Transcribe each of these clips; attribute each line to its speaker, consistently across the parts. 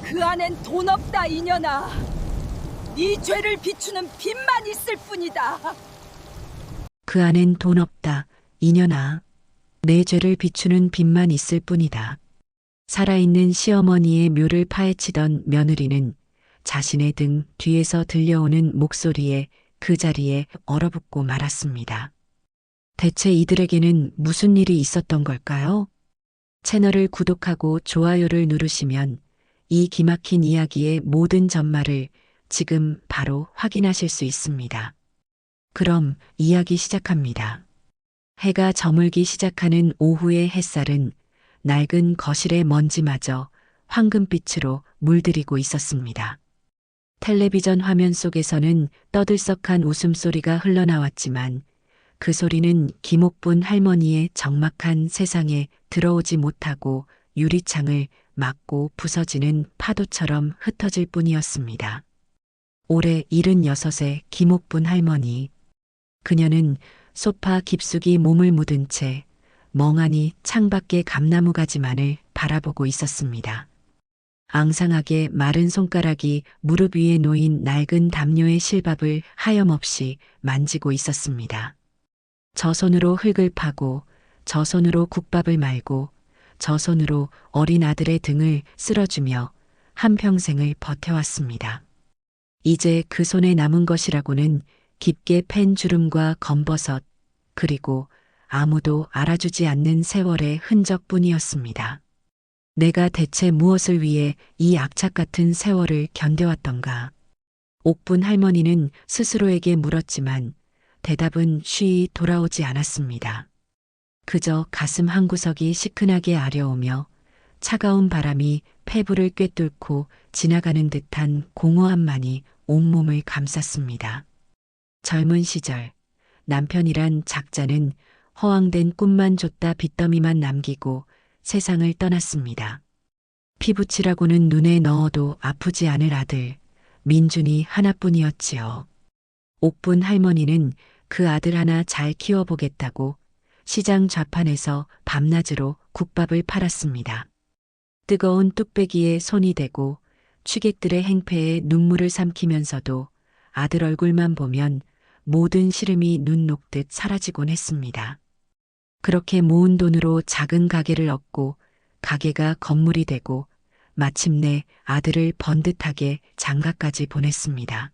Speaker 1: 그 안엔 돈 없다 이년아. 네 죄를 비추는 빚만 있을 뿐이다.
Speaker 2: 그 안엔 돈 없다, 이년아. 내 죄를 비추는 빚만 있을 뿐이다. 살아있는 시어머니의 묘를 파헤치던 며느리는 자신의 등 뒤에서 들려오는 목소리에 그 자리에 얼어붙고 말았습니다. 대체 이들에게는 무슨 일이 있었던 걸까요? 채널을 구독하고 좋아요를 누르시면 이 기막힌 이야기의 모든 전말을 지금 바로 확인하실 수 있습니다. 그럼 이야기 시작합니다. 해가 저물기 시작하는 오후의 햇살은 낡은 거실의 먼지마저 황금빛으로 물들이고 있었습니다. 텔레비전 화면 속에서는 떠들썩한 웃음소리가 흘러나왔지만 그 소리는 김옥분 할머니의 적막한 세상에 들어오지 못하고 유리창을 막고 부서지는 파도처럼 흩어질 뿐이었습니다. 올해 76의 김옥분 할머니. 그녀는 소파 깊숙이 몸을 묻은 채 멍하니 창밖의 감나무 가지만을 바라보고 있었습니다. 앙상하게 마른 손가락이 무릎 위에 놓인 낡은 담요의 실밥을 하염없이 만지고 있었습니다. 저 손으로 흙을 파고, 저 손으로 국밥을 말고, 저 손으로 어린 아들의 등을 쓸어주며 한평생을 버텨왔습니다. 이제 그 손에 남은 것이라고는 깊게 팬 주름과 검버섯, 그리고 아무도 알아주지 않는 세월의 흔적뿐이었습니다. 내가 대체 무엇을 위해 이 악착 같은 세월을 견뎌왔던가? 옥분 할머니는 스스로에게 물었지만 대답은 쉬이 돌아오지 않았습니다. 그저 가슴 한구석이 시큰하게 아려오며 차가운 바람이 폐부를 꿰뚫고 지나가는 듯한 공허함만이 온몸을 감쌌습니다. 젊은 시절 남편이란 작자는 허황된 꿈만 줬다 빚더미만 남기고 세상을 떠났습니다. 피부치라고는 눈에 넣어도 아프지 않을 아들, 민준이 하나뿐이었지요. 옥분 할머니는 그 아들 하나 잘 키워보겠다고 시장 좌판에서 밤낮으로 국밥을 팔았습니다. 뜨거운 뚝배기에 손이 대고 취객들의 행패에 눈물을 삼키면서도 아들 얼굴만 보면 모든 시름이 눈 녹듯 사라지곤 했습니다. 그렇게 모은 돈으로 작은 가게를 얻고 가게가 건물이 되고 마침내 아들을 번듯하게 장가까지 보냈습니다.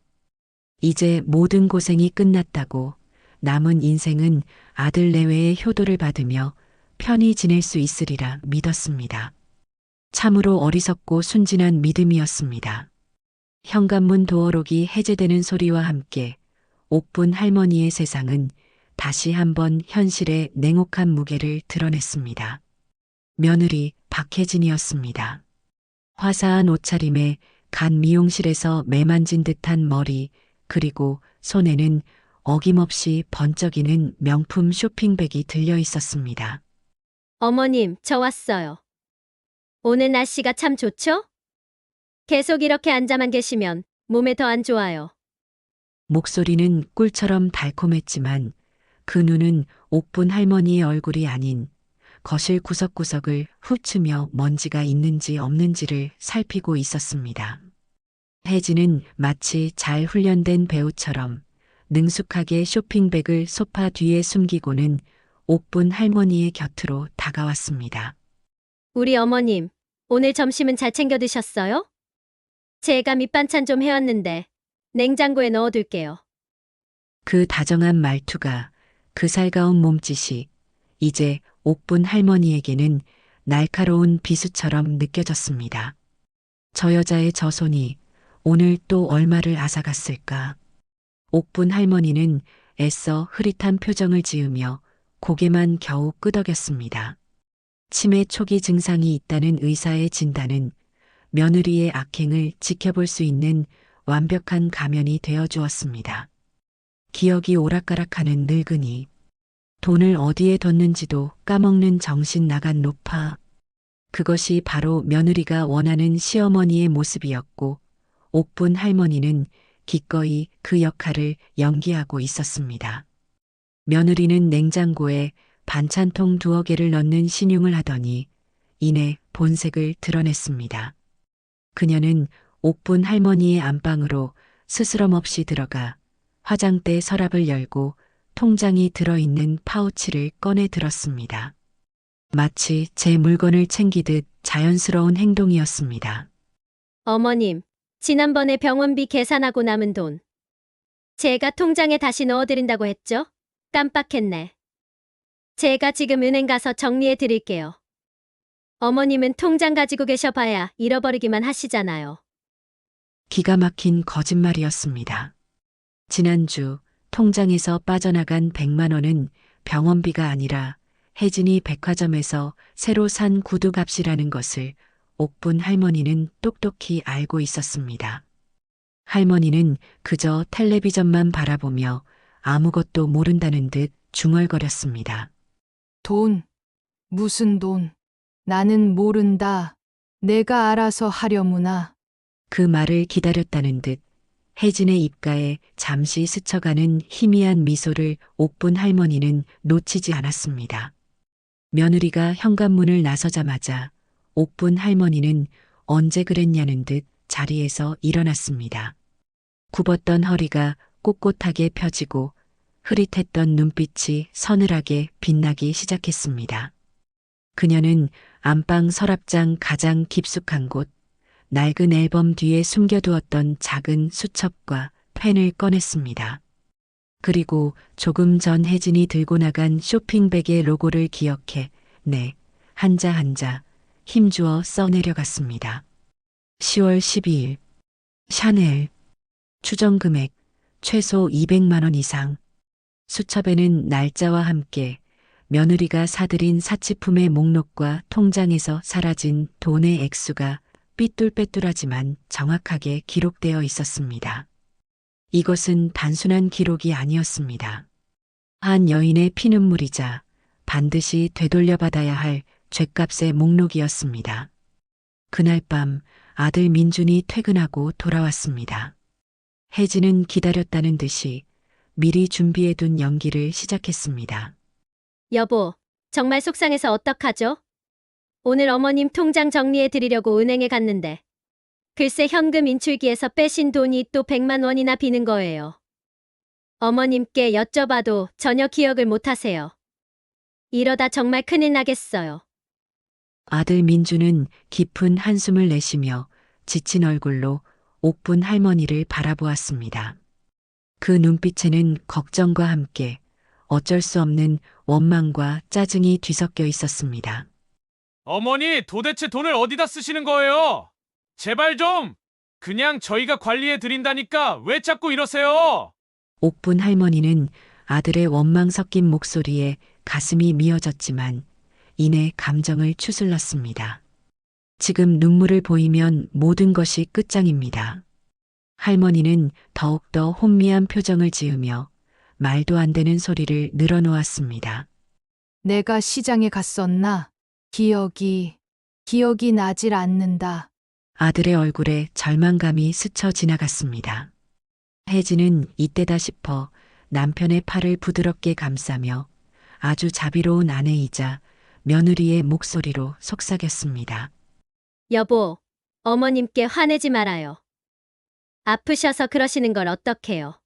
Speaker 2: 이제 모든 고생이 끝났다고 남은 인생은 아들 내외의 효도를 받으며 편히 지낼 수 있으리라 믿었습니다. 참으로 어리석고 순진한 믿음이었습니다. 현관문 도어록이 해제되는 소리와 함께 옥분 할머니의 세상은 다시 한번 현실의 냉혹한 무게를 드러냈습니다. 며느리 박혜진이었습니다. 화사한 옷차림에 간 미용실에서 매만진 듯한 머리, 그리고 손에는 어김없이 번쩍이는 명품 쇼핑백이 들려 있었습니다.
Speaker 3: 어머님, 저 왔어요. 오늘 날씨가 참 좋죠? 계속 이렇게 앉아만 계시면 몸에 더 안 좋아요.
Speaker 2: 목소리는 꿀처럼 달콤했지만 그 눈은 옥분 할머니의 얼굴이 아닌 거실 구석구석을 훑으며 먼지가 있는지 없는지를 살피고 있었습니다. 혜진은 마치 잘 훈련된 배우처럼 능숙하게 쇼핑백을 소파 뒤에 숨기고는 옥분 할머니의 곁으로 다가왔습니다.
Speaker 3: 우리 어머님, 오늘 점심은 잘 챙겨 드셨어요? 제가 밑반찬 좀 해왔는데 냉장고에 넣어둘게요.
Speaker 2: 그 다정한 말투가, 그 살가운 몸짓이 이제 옥분 할머니에게는 날카로운 비수처럼 느껴졌습니다. 저 여자의 저 손이 오늘 또 얼마를 앗아갔을까? 옥분 할머니는 애써 흐릿한 표정을 지으며 고개만 겨우 끄덕였습니다. 치매 초기 증상이 있다는 의사의 진단은 며느리의 악행을 지켜볼 수 있는 완벽한 가면이 되어 주었습니다. 기억이 오락가락하는 늙은이, 돈을 어디에 뒀는지도 까먹는 정신 나간 노파. 그것이 바로 며느리가 원하는 시어머니의 모습이었고 옥분 할머니는 기꺼이 그 역할을 연기하고 있었습니다. 며느리는 냉장고에 반찬통 2-어 개를 넣는 신용을 하더니 이내 본색을 드러냈습니다. 그녀는 옥분 할머니의 안방으로 스스럼 없이 들어가 화장대 서랍을 열고 통장이 들어있는 파우치를 꺼내 들었습니다. 마치 제 물건을 챙기듯 자연스러운 행동이었습니다.
Speaker 3: 어머님, 지난번에 병원비 계산하고 남은 돈. 제가 통장에 다시 넣어드린다고 했죠? 깜빡했네. 제가 지금 은행 가서 정리해 드릴게요. 어머님은 통장 가지고 계셔봐야 잃어버리기만 하시잖아요.
Speaker 2: 기가 막힌 거짓말이었습니다. 지난주 통장에서 빠져나간 100만 원은 병원비가 아니라 혜진이 백화점에서 새로 산 구두 값이라는 것을 옥분 할머니는 똑똑히 알고 있었습니다. 할머니는 그저 텔레비전만 바라보며 아무것도 모른다는 듯 중얼거렸습니다.
Speaker 4: 돈, 무슨 돈? 나는 모른다. 내가 알아서 하려무나.
Speaker 2: 그 말을 기다렸다는 듯 혜진의 입가에 잠시 스쳐가는 희미한 미소를 옥분 할머니는 놓치지 않았습니다. 며느리가 현관문을 나서자마자 옥분 할머니는 언제 그랬냐는 듯 자리에서 일어났습니다. 굽었던 허리가 꼿꼿하게 펴지고 흐릿했던 눈빛이 서늘하게 빛나기 시작했습니다. 그녀는 안방 서랍장 가장 깊숙한 곳, 낡은 앨범 뒤에 숨겨두었던 작은 수첩과 펜을 꺼냈습니다. 그리고 조금 전 혜진이 들고 나간 쇼핑백의 로고를 기억해 한자 한자 힘주어 써내려갔습니다. 10월 12일 샤넬 추정금액 최소 200만 원 이상. 수첩에는 날짜와 함께 며느리가 사들인 사치품의 목록과 통장에서 사라진 돈의 액수가 삐뚤빼뚤하지만 정확하게 기록되어 있었습니다. 이것은 단순한 기록이 아니었습니다. 한 여인의 피눈물이자 반드시 되돌려받아야 할 죗값의 목록이었습니다. 그날 밤 아들 민준이 퇴근하고 돌아왔습니다. 혜진은 기다렸다는 듯이 미리 준비해둔 연기를 시작했습니다.
Speaker 3: 여보, 정말 속상해서 어떡하죠? 오늘 어머님 통장 정리해 드리려고 은행에 갔는데 글쎄 현금 인출기에서 빼신 돈이 또 100만 원이나 비는 거예요. 어머님께 여쭤봐도 전혀 기억을 못 하세요. 이러다 정말 큰일 나겠어요.
Speaker 2: 아들 민주는 깊은 한숨을 내쉬며 지친 얼굴로 옥분 할머니를 바라보았습니다. 그 눈빛에는 걱정과 함께 어쩔 수 없는 원망과 짜증이 뒤섞여 있었습니다.
Speaker 5: 어머니, 도대체 돈을 어디다 쓰시는 거예요? 제발 좀! 그냥 저희가 관리해 드린다니까 왜 자꾸 이러세요?
Speaker 2: 옥분 할머니는 아들의 원망 섞인 목소리에 가슴이 미어졌지만 이내 감정을 추슬렀습니다. 지금 눈물을 보이면 모든 것이 끝장입니다. 할머니는 더욱더 혼미한 표정을 지으며 말도 안 되는 소리를 늘어놓았습니다.
Speaker 4: 내가 시장에 갔었나? 기억이 나질 않는다.
Speaker 2: 아들의 얼굴에 절망감이 스쳐 지나갔습니다. 혜진은 이때다 싶어 남편의 팔을 부드럽게 감싸며 아주 자비로운 아내이자 며느리의 목소리로 속삭였습니다.
Speaker 3: 여보, 어머님께 화내지 말아요. 아프셔서 그러시는 걸 어떡해요.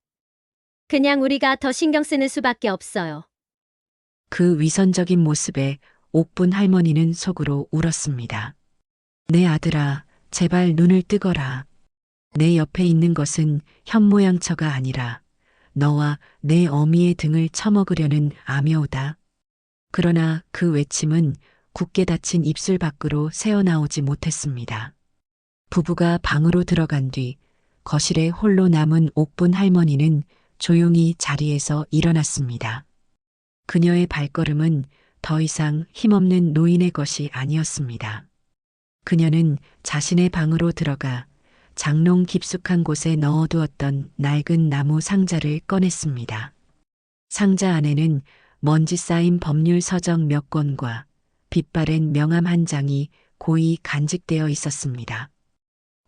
Speaker 3: 그냥 우리가 더 신경 쓰는 수밖에 없어요.
Speaker 2: 그 위선적인 모습에 옥분 할머니는 속으로 울었습니다. 내 아들아, 제발 눈을 뜨거라. 내 옆에 있는 것은 현모양처가 아니라 너와 내 어미의 등을 쳐먹으려는 암여우다. 그러나 그 외침은 굳게 닫힌 입술 밖으로 새어나오지 못했습니다. 부부가 방으로 들어간 뒤 거실에 홀로 남은 옥분 할머니는 조용히 자리에서 일어났습니다. 그녀의 발걸음은 더 이상 힘없는 노인의 것이 아니었습니다. 그녀는 자신의 방으로 들어가 장롱 깊숙한 곳에 넣어두었던 낡은 나무 상자를 꺼냈습니다. 상자 안에는 먼지 쌓인 법률 서적 몇 권과 빛바랜 명함 한 장이 고이 간직되어 있었습니다.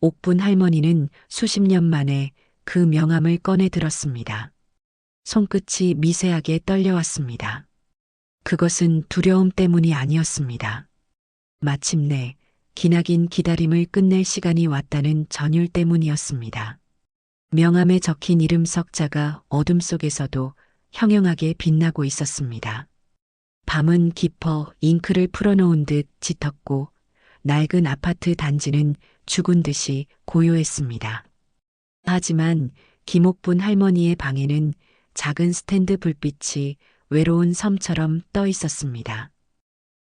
Speaker 2: 옥분 할머니는 수십 년 만에 그 명함을 꺼내 들었습니다. 손끝이 미세하게 떨려왔습니다. 그것은 두려움 때문이 아니었습니다. 마침내 기나긴 기다림을 끝낼 시간이 왔다는 전율 때문이었습니다. 명함에 적힌 이름 석자가 어둠 속에서도 형형하게 빛나고 있었습니다. 밤은 깊어 잉크를 풀어놓은 듯 짙었고 낡은 아파트 단지는 죽은 듯이 고요했습니다. 하지만 김옥분 할머니의 방에는 작은 스탠드 불빛이 외로운 섬처럼 떠 있었습니다.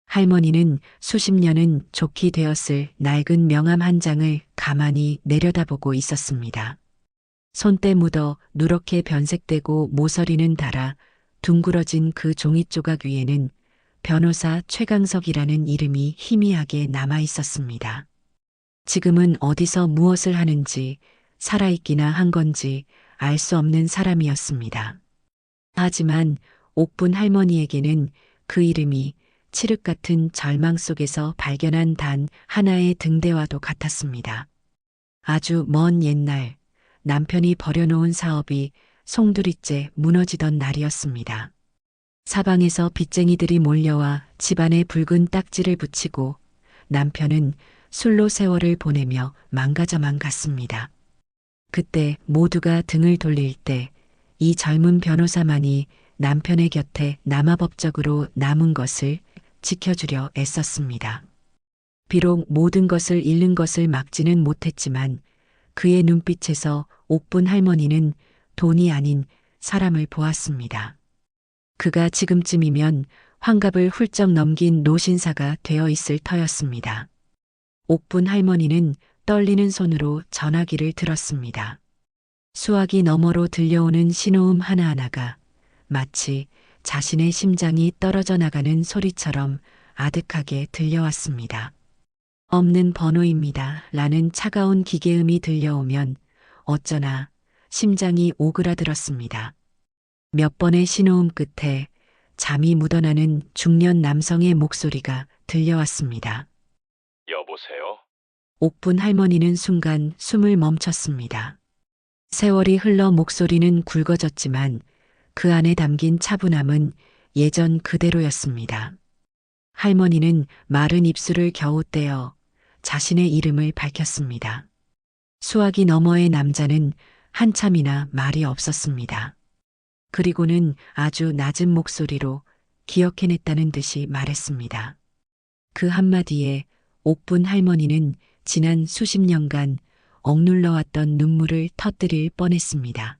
Speaker 2: 할머니는 수십 년은 좋게 되었을 낡은 명함 한 장을 가만히 내려다보고 있었습니다. 손때 묻어 누렇게 변색되고 모서리는 닳아 둥그러진 그 종이 조각 위에는 변호사 최강석이라는 이름이 희미하게 남아 있었습니다. 지금은 어디서 무엇을 하는지 살아있기나 한 건지 알 수 없는 사람이었습니다. 하지만 옥분 할머니에게는 그 이름이 칠흑 같은 절망 속에서 발견한 단 하나의 등대와도 같았습니다. 아주 먼 옛날 남편이 버려놓은 사업이 송두리째 무너지던 날이었습니다. 사방에서 빚쟁이들이 몰려와 집안에 붉은 딱지를 붙이고 남편은 술로 세월을 보내며 망가져만 갔습니다. 그때 모두가 등을 돌릴 때 이 젊은 변호사만이 남편의 곁에 남아법적으로 남은 것을 지켜주려 애썼습니다. 비록 모든 것을 잃는 것을 막지는 못했지만 그의 눈빛에서 옥분 할머니는 돈이 아닌 사람을 보았습니다. 그가 지금쯤이면 환갑을 훌쩍 넘긴 노신사가 되어 있을 터였습니다. 옥분 할머니는 떨리는 손으로 전화기를 들었습니다. 수화기 너머로 들려오는 신호음 하나하나가 마치 자신의 심장이 떨어져 나가는 소리처럼 아득하게 들려왔습니다. 없는 번호입니다. 라는 차가운 기계음이 들려오면 어쩌나 심장이 오그라들었습니다. 몇 번의 신호음 끝에 잠이 묻어나는 중년 남성의 목소리가 들려왔습니다.
Speaker 5: 여보세요?
Speaker 2: 옥분 할머니는 순간 숨을 멈췄습니다. 세월이 흘러 목소리는 굵어졌지만 그 안에 담긴 차분함은 예전 그대로였습니다. 할머니는 마른 입술을 겨우 떼어 자신의 이름을 밝혔습니다. 수화기 너머의 남자는 한참이나 말이 없었습니다. 그리고는 아주 낮은 목소리로 기억해냈다는 듯이 말했습니다. 그 한마디에 옥분 할머니는 지난 수십 년간 억눌러왔던 눈물을 터뜨릴 뻔했습니다.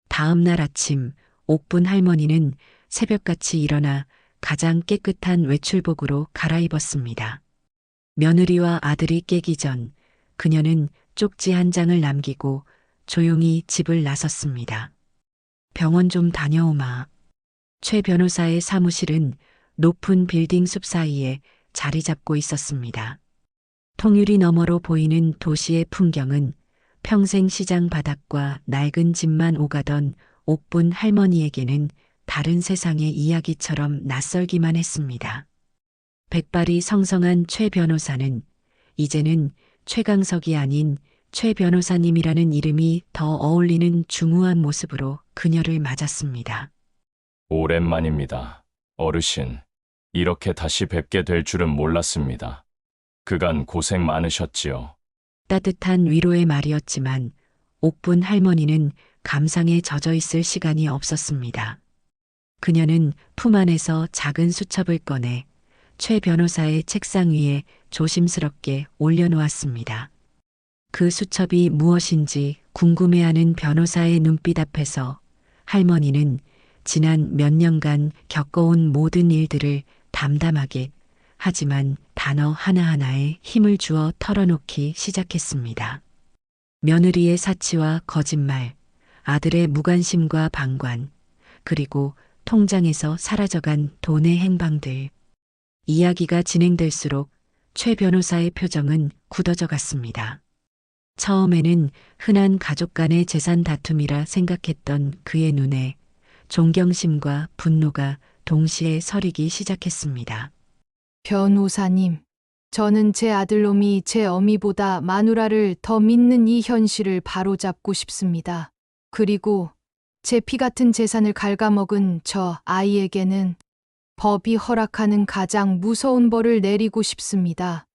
Speaker 2: 다음 날 아침 옥분 할머니는 새벽같이 일어나 가장 깨끗한 외출복으로 갈아입었습니다. 며느리와 아들이 깨기 전 그녀는 쪽지 한 장을 남기고 조용히 집을 나섰습니다. 병원 좀 다녀오마. 최 변호사의 사무실은 높은 빌딩 숲 사이에 자리 잡고 있었습니다. 통유리 너머로 보이는 도시의 풍경은 평생 시장 바닥과 낡은 집만 오가던 옥분 할머니에게는 다른 세상의 이야기처럼 낯설기만 했습니다. 백발이 성성한 최 변호사는 이제는 최강석이 아닌 최 변호사님이라는 이름이 더 어울리는 중후한 모습으로 그녀를 맞았습니다.
Speaker 6: 오랜만입니다. 어르신, 이렇게 다시 뵙게 될 줄은 몰랐습니다. 그간 고생 많으셨지요.
Speaker 2: 따뜻한 위로의 말이었지만 옥분 할머니는 감상에 젖어 있을 시간이 없었습니다. 그녀는 품 안에서 작은 수첩을 꺼내 최 변호사의 책상 위에 조심스럽게 올려놓았습니다. 그 수첩이 무엇인지 궁금해하는 변호사의 눈빛 앞에서 할머니는 지난 몇 년간 겪어온 모든 일들을 담담하게 하지만 단어 하나하나에 힘을 주어 털어놓기 시작했습니다. 며느리의 사치와 거짓말, 아들의 무관심과 방관, 그리고 통장에서 사라져간 돈의 행방들. 이야기가 진행될수록 최 변호사의 표정은 굳어져 갔습니다. 처음에는 흔한 가족 간의 재산 다툼이라 생각했던 그의 눈에 존경심과 분노가 동시에 서리기 시작했습니다.
Speaker 4: 변호사님, 저는 제 아들놈이 제 어미보다 마누라를 더 믿는 이 현실을 바로잡고 싶습니다. 그리고 제 피 같은 재산을 갉아먹은 저 아이에게는 법이 허락하는 가장 무서운 벌을 내리고 싶습니다.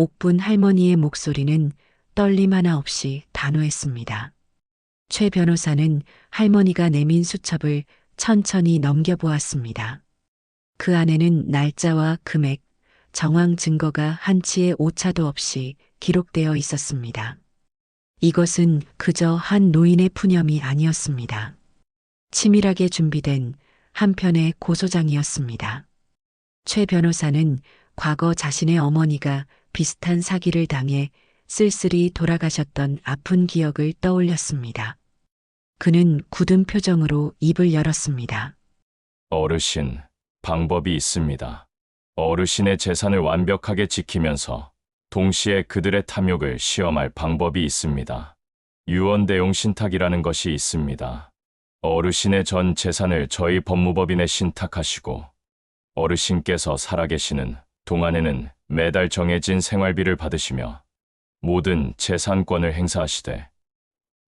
Speaker 2: 옥분 할머니의 목소리는 떨림 하나 없이 단호했습니다. 최 변호사는 할머니가 내민 수첩을 천천히 넘겨보았습니다. 그 안에는 날짜와 금액, 정황 증거가 한치의 오차도 없이 기록되어 있었습니다. 이것은 그저 한 노인의 푸념이 아니었습니다. 치밀하게 준비된 한편의 고소장이었습니다. 최 변호사는 과거 자신의 어머니가 비슷한 사기를 당해 쓸쓸히 돌아가셨던 아픈 기억을 떠올렸습니다. 그는 굳은 표정으로 입을 열었습니다.
Speaker 6: 어르신, 방법이 있습니다. 어르신의 재산을 완벽하게 지키면서 동시에 그들의 탐욕을 시험할 방법이 있습니다. 유언대용 신탁이라는 것이 있습니다. 어르신의 전 재산을 저희 법무법인에 신탁하시고 어르신께서 살아계시는 동안에는 매달 정해진 생활비를 받으시며 모든 재산권을 행사하시되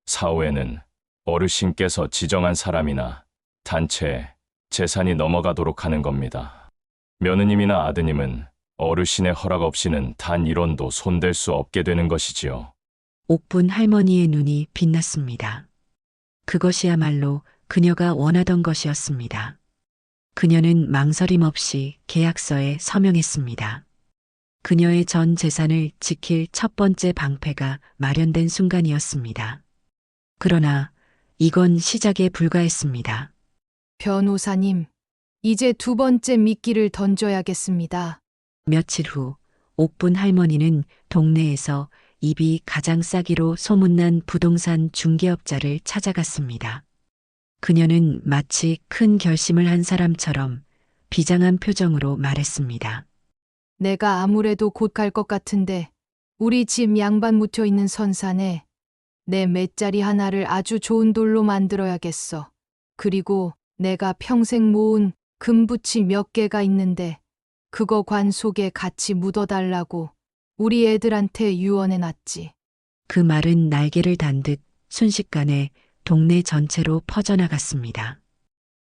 Speaker 6: 사후에는 어르신께서 지정한 사람이나 단체에 재산이 넘어가도록 하는 겁니다. 며느님이나 아드님은 어르신의 허락 없이는 단 1원도 손댈 수 없게 되는 것이지요.
Speaker 2: 옥분 할머니의 눈이 빛났습니다. 그것이야말로 그녀가 원하던 것이었습니다. 그녀는 망설임 없이 계약서에 서명했습니다. 그녀의 전 재산을 지킬 첫 번째 방패가 마련된 순간이었습니다. 그러나 이건 시작에 불과했습니다.
Speaker 4: 변호사님, 이제 두 번째 미끼를 던져야겠습니다.
Speaker 2: 며칠 후 옥분 할머니는 동네에서 입이 가장 싸기로 소문난 부동산 중개업자를 찾아갔습니다. 그녀는 마치 큰 결심을 한 사람처럼 비장한 표정으로 말했습니다.
Speaker 4: 내가 아무래도 곧 갈 것 같은데 우리 집 양반 묻혀 있는 선산에 내 맷자리 하나를 아주 좋은 돌로 만들어야겠어. 그리고 내가 평생 모은 금붙이 몇 개가 있는데 그거 관 속에 같이 묻어달라고 우리 애들한테 유언해놨지.
Speaker 2: 그 말은 날개를 단 듯 순식간에 동네 전체로 퍼져나갔습니다.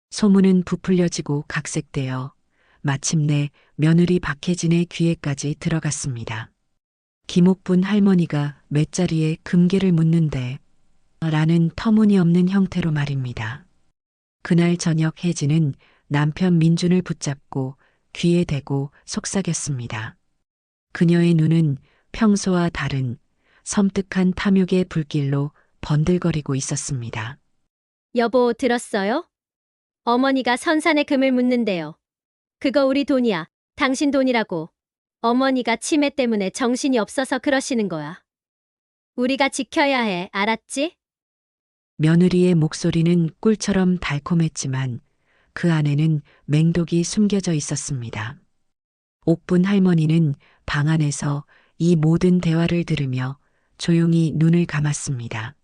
Speaker 2: 소문은 부풀려지고 각색되어 마침내 며느리 박혜진의 귀에까지 들어갔습니다. 김옥분 할머니가 맷자리에 금괴를 묻는데 라는 터무니없는 형태로 말입니다. 그날 저녁 혜진은 남편 민준을 붙잡고 귀에 대고 속삭였습니다. 그녀의 눈은 평소와 다른 섬뜩한 탐욕의 불길로 번들거리고 있었습니다.
Speaker 3: 여보, 들었어요? 어머니가 선산에 금을 묻는데요. 그거 우리 돈이야. 당신 돈이라고. 어머니가 치매 때문에 정신이 없어서 그러시는 거야. 우리가 지켜야 해. 알았지?
Speaker 2: 며느리의 목소리는 꿀처럼 달콤했지만 그 안에는 맹독이 숨겨져 있었습니다. 옥분 할머니는 방 안에서 이 모든 대화를 들으며 조용히 눈을 감았습니다.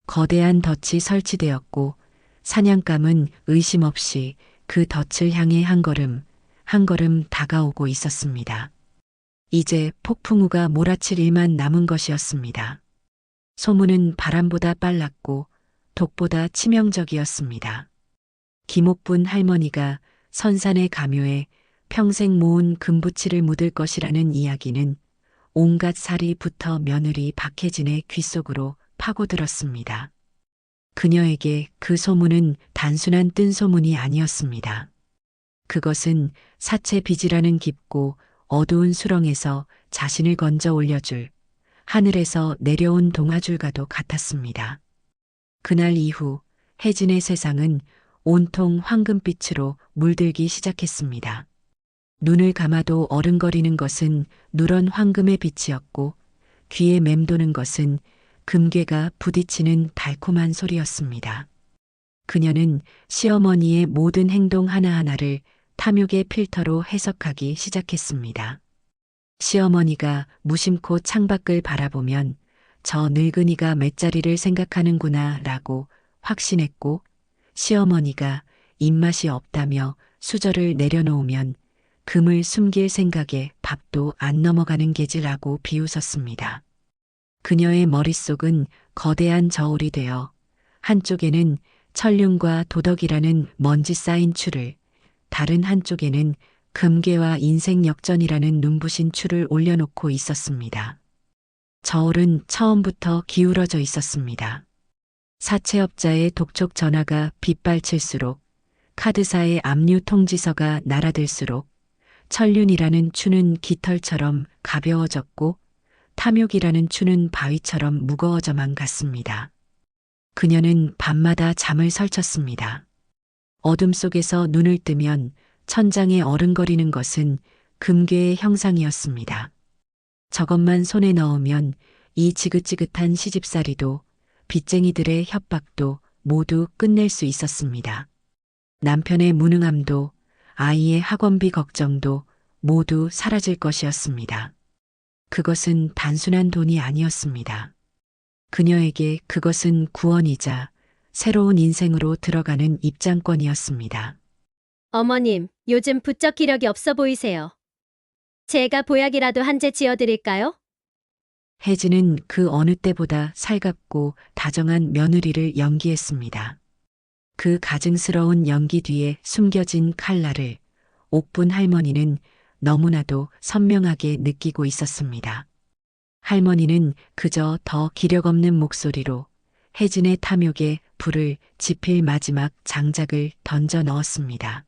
Speaker 2: 거대한 덫이 설치되었고 사냥감은 의심 없이 그 덫을 향해 한 걸음 다가오고 있었습니다. 이제 폭풍우가 몰아칠 일만 남은 것이었습니다. 소문은 바람보다 빨랐고 독보다 치명적이었습니다. 김옥분 할머니가 선산의 가묘에 평생 모은 금붙이를 묻을 것이라는 이야기는 온갖 살이부터 며느리 박혜진의 귓속으로 파고들었습니다. 그녀에게 그 소문은 단순한 뜬소문이 아니었습니다. 그것은 사채 빚이라는 깊고 어두운 수렁에서 자신을 건져 올려줄 하늘에서 내려온 동아줄과도 같았습니다. 그날 이후 혜진의 세상은 온통 황금빛으로 물들기 시작했습니다. 눈을 감아도 어른거리는 것은 누런 황금의 빛이었고 귀에 맴도는 것은 금괴가 부딪히는 달콤한 소리였습니다. 그녀는 시어머니의 모든 행동 하나하나를 탐욕의 필터로 해석하기 시작했습니다. 시어머니가 무심코 창밖을 바라보면 저 늙은이가 맷자리를 생각하는구나 라고 확신했고 시어머니가 입맛이 없다며 수저를 내려놓으면 금을 숨길 생각에 밥도 안 넘어가는 게지라고 비웃었습니다. 그녀의 머릿속은 거대한 저울이 되어 한쪽에는 천륜과 도덕이라는 먼지 쌓인 추를, 다른 한쪽에는 금괴와 인생 역전이라는 눈부신 추를 올려놓고 있었습니다. 저울은 처음부터 기울어져 있었습니다. 사채업자의 독촉 전화가 빗발칠수록, 카드사의 압류 통지서가 날아들수록 천륜이라는 추는 깃털처럼 가벼워졌고 탐욕이라는 추는 바위처럼 무거워져만 갔습니다. 그녀는 밤마다 잠을 설쳤습니다. 어둠 속에서 눈을 뜨면 천장에 어른거리는 것은 금괴의 형상이었습니다. 저것만 손에 넣으면 이 지긋지긋한 시집살이도 빚쟁이들의 협박도 모두 끝낼 수 있었습니다. 남편의 무능함도 아이의 학원비 걱정도 모두 사라질 것이었습니다. 그것은 단순한 돈이 아니었습니다. 그녀에게 그것은 구원이자 새로운 인생으로 들어가는 입장권이었습니다.
Speaker 3: 어머님, 요즘 부쩍 기력이 없어 보이세요. 제가 보약이라도 한 제 지어드릴까요?
Speaker 2: 혜진은 그 어느 때보다 살갑고 다정한 며느리를 연기했습니다. 그 가증스러운 연기 뒤에 숨겨진 칼날을 옥분 할머니는 너무나도 선명하게 느끼고 있었습니다. 할머니는 그저 더 기력 없는 목소리로 혜진의 탐욕에 불을 지필 마지막 장작을 던져 넣었습니다.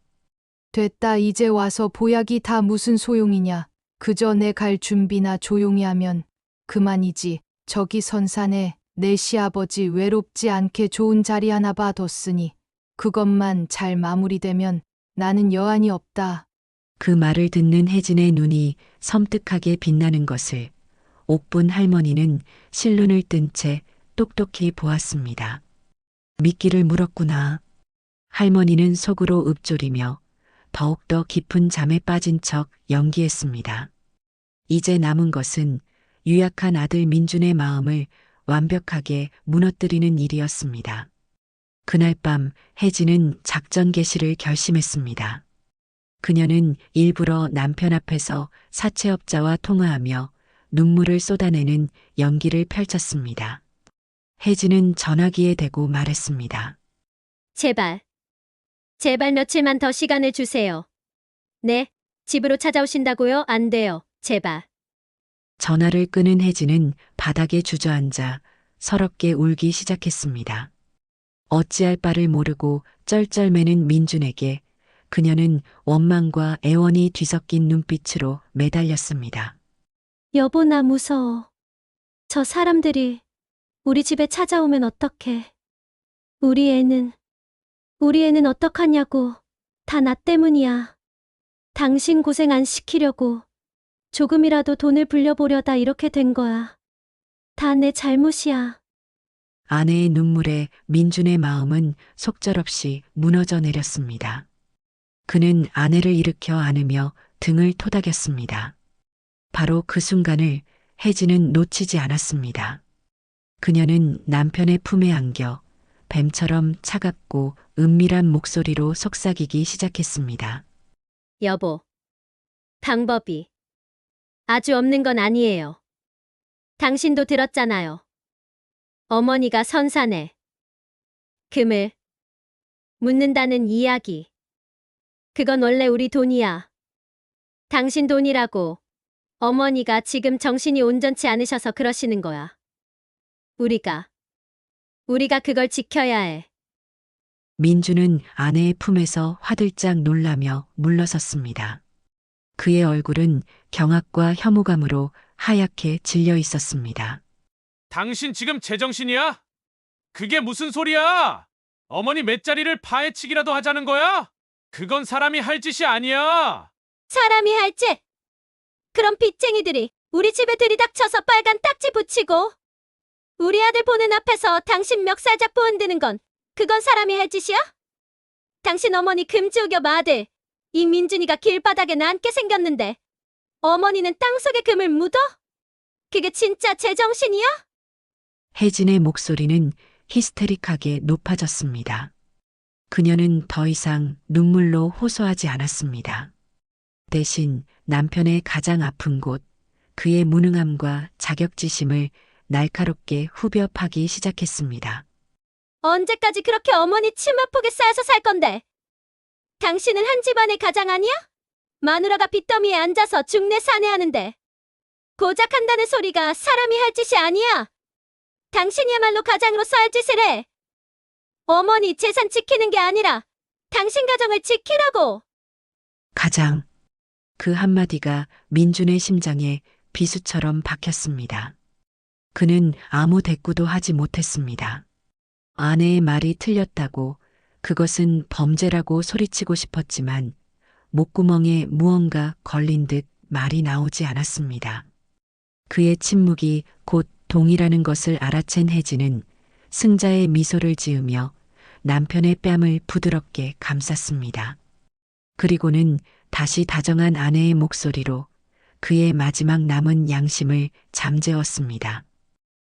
Speaker 4: 됐다. 이제 와서 보약이 다 무슨 소용이냐. 그저 내 갈 준비나 조용히 하면 그만이지. 저기 선산에 내 시아버지 외롭지 않게 좋은 자리 하나 봐뒀으니 그것만 잘 마무리되면 나는 여한이 없다.
Speaker 2: 그 말을 듣는 혜진의 눈이 섬뜩하게 빛나는 것을 옥분 할머니는 실눈을 뜬 채 똑똑히 보았습니다. 미끼를 물었구나. 할머니는 속으로 읊조리며 더욱더 깊은 잠에 빠진 척 연기했습니다. 이제 남은 것은 유약한 아들 민준의 마음을 완벽하게 무너뜨리는 일이었습니다. 그날 밤 혜진은 작전 개시를 결심했습니다. 그녀는 일부러 남편 앞에서 사채업자와 통화하며 눈물을 쏟아내는 연기를 펼쳤습니다. 혜진은 전화기에 대고 말했습니다.
Speaker 3: 제발. 제발 며칠만 더 시간을 주세요. 네, 집으로 찾아오신다고요? 안 돼요. 제발.
Speaker 2: 전화를 끄는 혜진은 바닥에 주저앉아 서럽게 울기 시작했습니다. 어찌할 바를 모르고 쩔쩔매는 민준에게 그녀는 원망과 애원이 뒤섞인 눈빛으로 매달렸습니다.
Speaker 3: 여보, 나 무서워. 저 사람들이 우리 집에 찾아오면 어떡해. 우리 애는 어떡하냐고. 다 나 때문이야. 당신 고생 안 시키려고 조금이라도 돈을 불려보려다 이렇게 된 거야. 다 내 잘못이야.
Speaker 2: 아내의 눈물에 민준의 마음은 속절없이 무너져 내렸습니다. 그는 아내를 일으켜 안으며 등을 토닥였습니다. 바로 그 순간을 혜진은 놓치지 않았습니다. 그녀는 남편의 품에 안겨 뱀처럼 차갑고 은밀한 목소리로 속삭이기 시작했습니다.
Speaker 3: 여보, 방법이 아주 없는 건 아니에요. 당신도 들었잖아요. 어머니가 선산에 금을 묻는다는 이야기. 그건 원래 우리 돈이야. 당신 돈이라고. 어머니가 지금 정신이 온전치 않으셔서 그러시는 거야. 우리가 그걸 지켜야 해.
Speaker 2: 민주는 아내의 품에서 화들짝 놀라며 물러섰습니다. 그의 얼굴은 경악과 혐오감으로 하얗게 질려 있었습니다.
Speaker 5: 당신 지금 제정신이야? 그게 무슨 소리야? 어머니 맷자리를 파헤치기라도 하자는 거야? 그건 사람이 할 짓이 아니야.
Speaker 3: 사람이 할 짓! 그럼 빚쟁이들이 우리 집에 들이닥쳐서 빨간 딱지 붙이고 우리 아들 보는 앞에서 당신 멱살 잡고 흔드는 건 그건 사람이 할 짓이야? 당신 어머니 금지우겹 아들 이 민준이가 길바닥에 앉게 생겼는데 어머니는 땅속에 금을 묻어? 그게 진짜 제정신이야?
Speaker 2: 혜진의 목소리는 히스테릭하게 높아졌습니다. 그녀는 더 이상 눈물로 호소하지 않았습니다. 대신 남편의 가장 아픈 곳, 그의 무능함과 자격지심을 날카롭게 후벼 파기 시작했습니다.
Speaker 3: 언제까지 그렇게 어머니 침 아프게 쌓여서 살 건데? 당신은 한 집안의 가장 아니야? 마누라가 빚더미에 앉아서 중내 사내하는데 고작 한다는 소리가 사람이 할 짓이 아니야. 당신이야말로 가장으로서 할 짓을 해. 어머니 재산 지키는 게 아니라 당신 가정을 지키라고.
Speaker 2: 가장. 그 한마디가 민준의 심장에 비수처럼 박혔습니다. 그는 아무 대꾸도 하지 못했습니다. 아내의 말이 틀렸다고, 그것은 범죄라고 소리치고 싶었지만 목구멍에 무언가 걸린 듯 말이 나오지 않았습니다. 그의 침묵이 곧 동이라는 것을 알아챈 혜진은 승자의 미소를 지으며 남편의 뺨을 부드럽게 감쌌습니다. 그리고는 다시 다정한 아내의 목소리로 그의 마지막 남은 양심을 잠재웠습니다.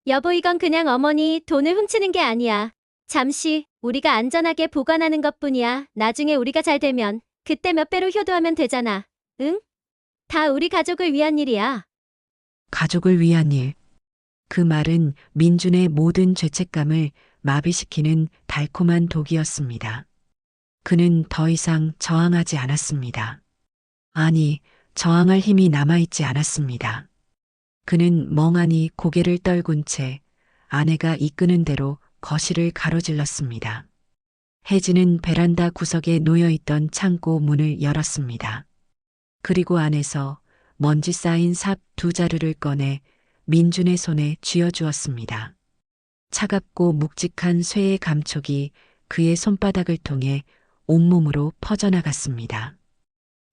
Speaker 3: 여보, 이건 그냥 어머니 돈을 훔치는 게 아니야. 잠시 우리가 안전하게 보관하는 것뿐이야. 나중에 우리가 잘 되면 그때 몇 배로 효도하면 되잖아. 응? 다 우리 가족을 위한 일이야.
Speaker 2: 가족을 위한 일. 그 말은 민준의 모든 죄책감을 마비시키는 달콤한 독이었습니다. 그는 더 이상 저항하지 않았습니다. 아니, 저항할 힘이 남아있지 않았습니다. 그는 멍하니 고개를 떨군 채 아내가 이끄는 대로 거실을 가로질렀습니다. 혜진은 베란다 구석에 놓여있던 창고 문을 열었습니다. 그리고 안에서 먼지 쌓인 삽 2자루를 꺼내 민준의 손에 쥐어주었습니다. 차갑고 묵직한 쇠의 감촉이 그의 손바닥을 통해 온몸으로 퍼져나갔습니다.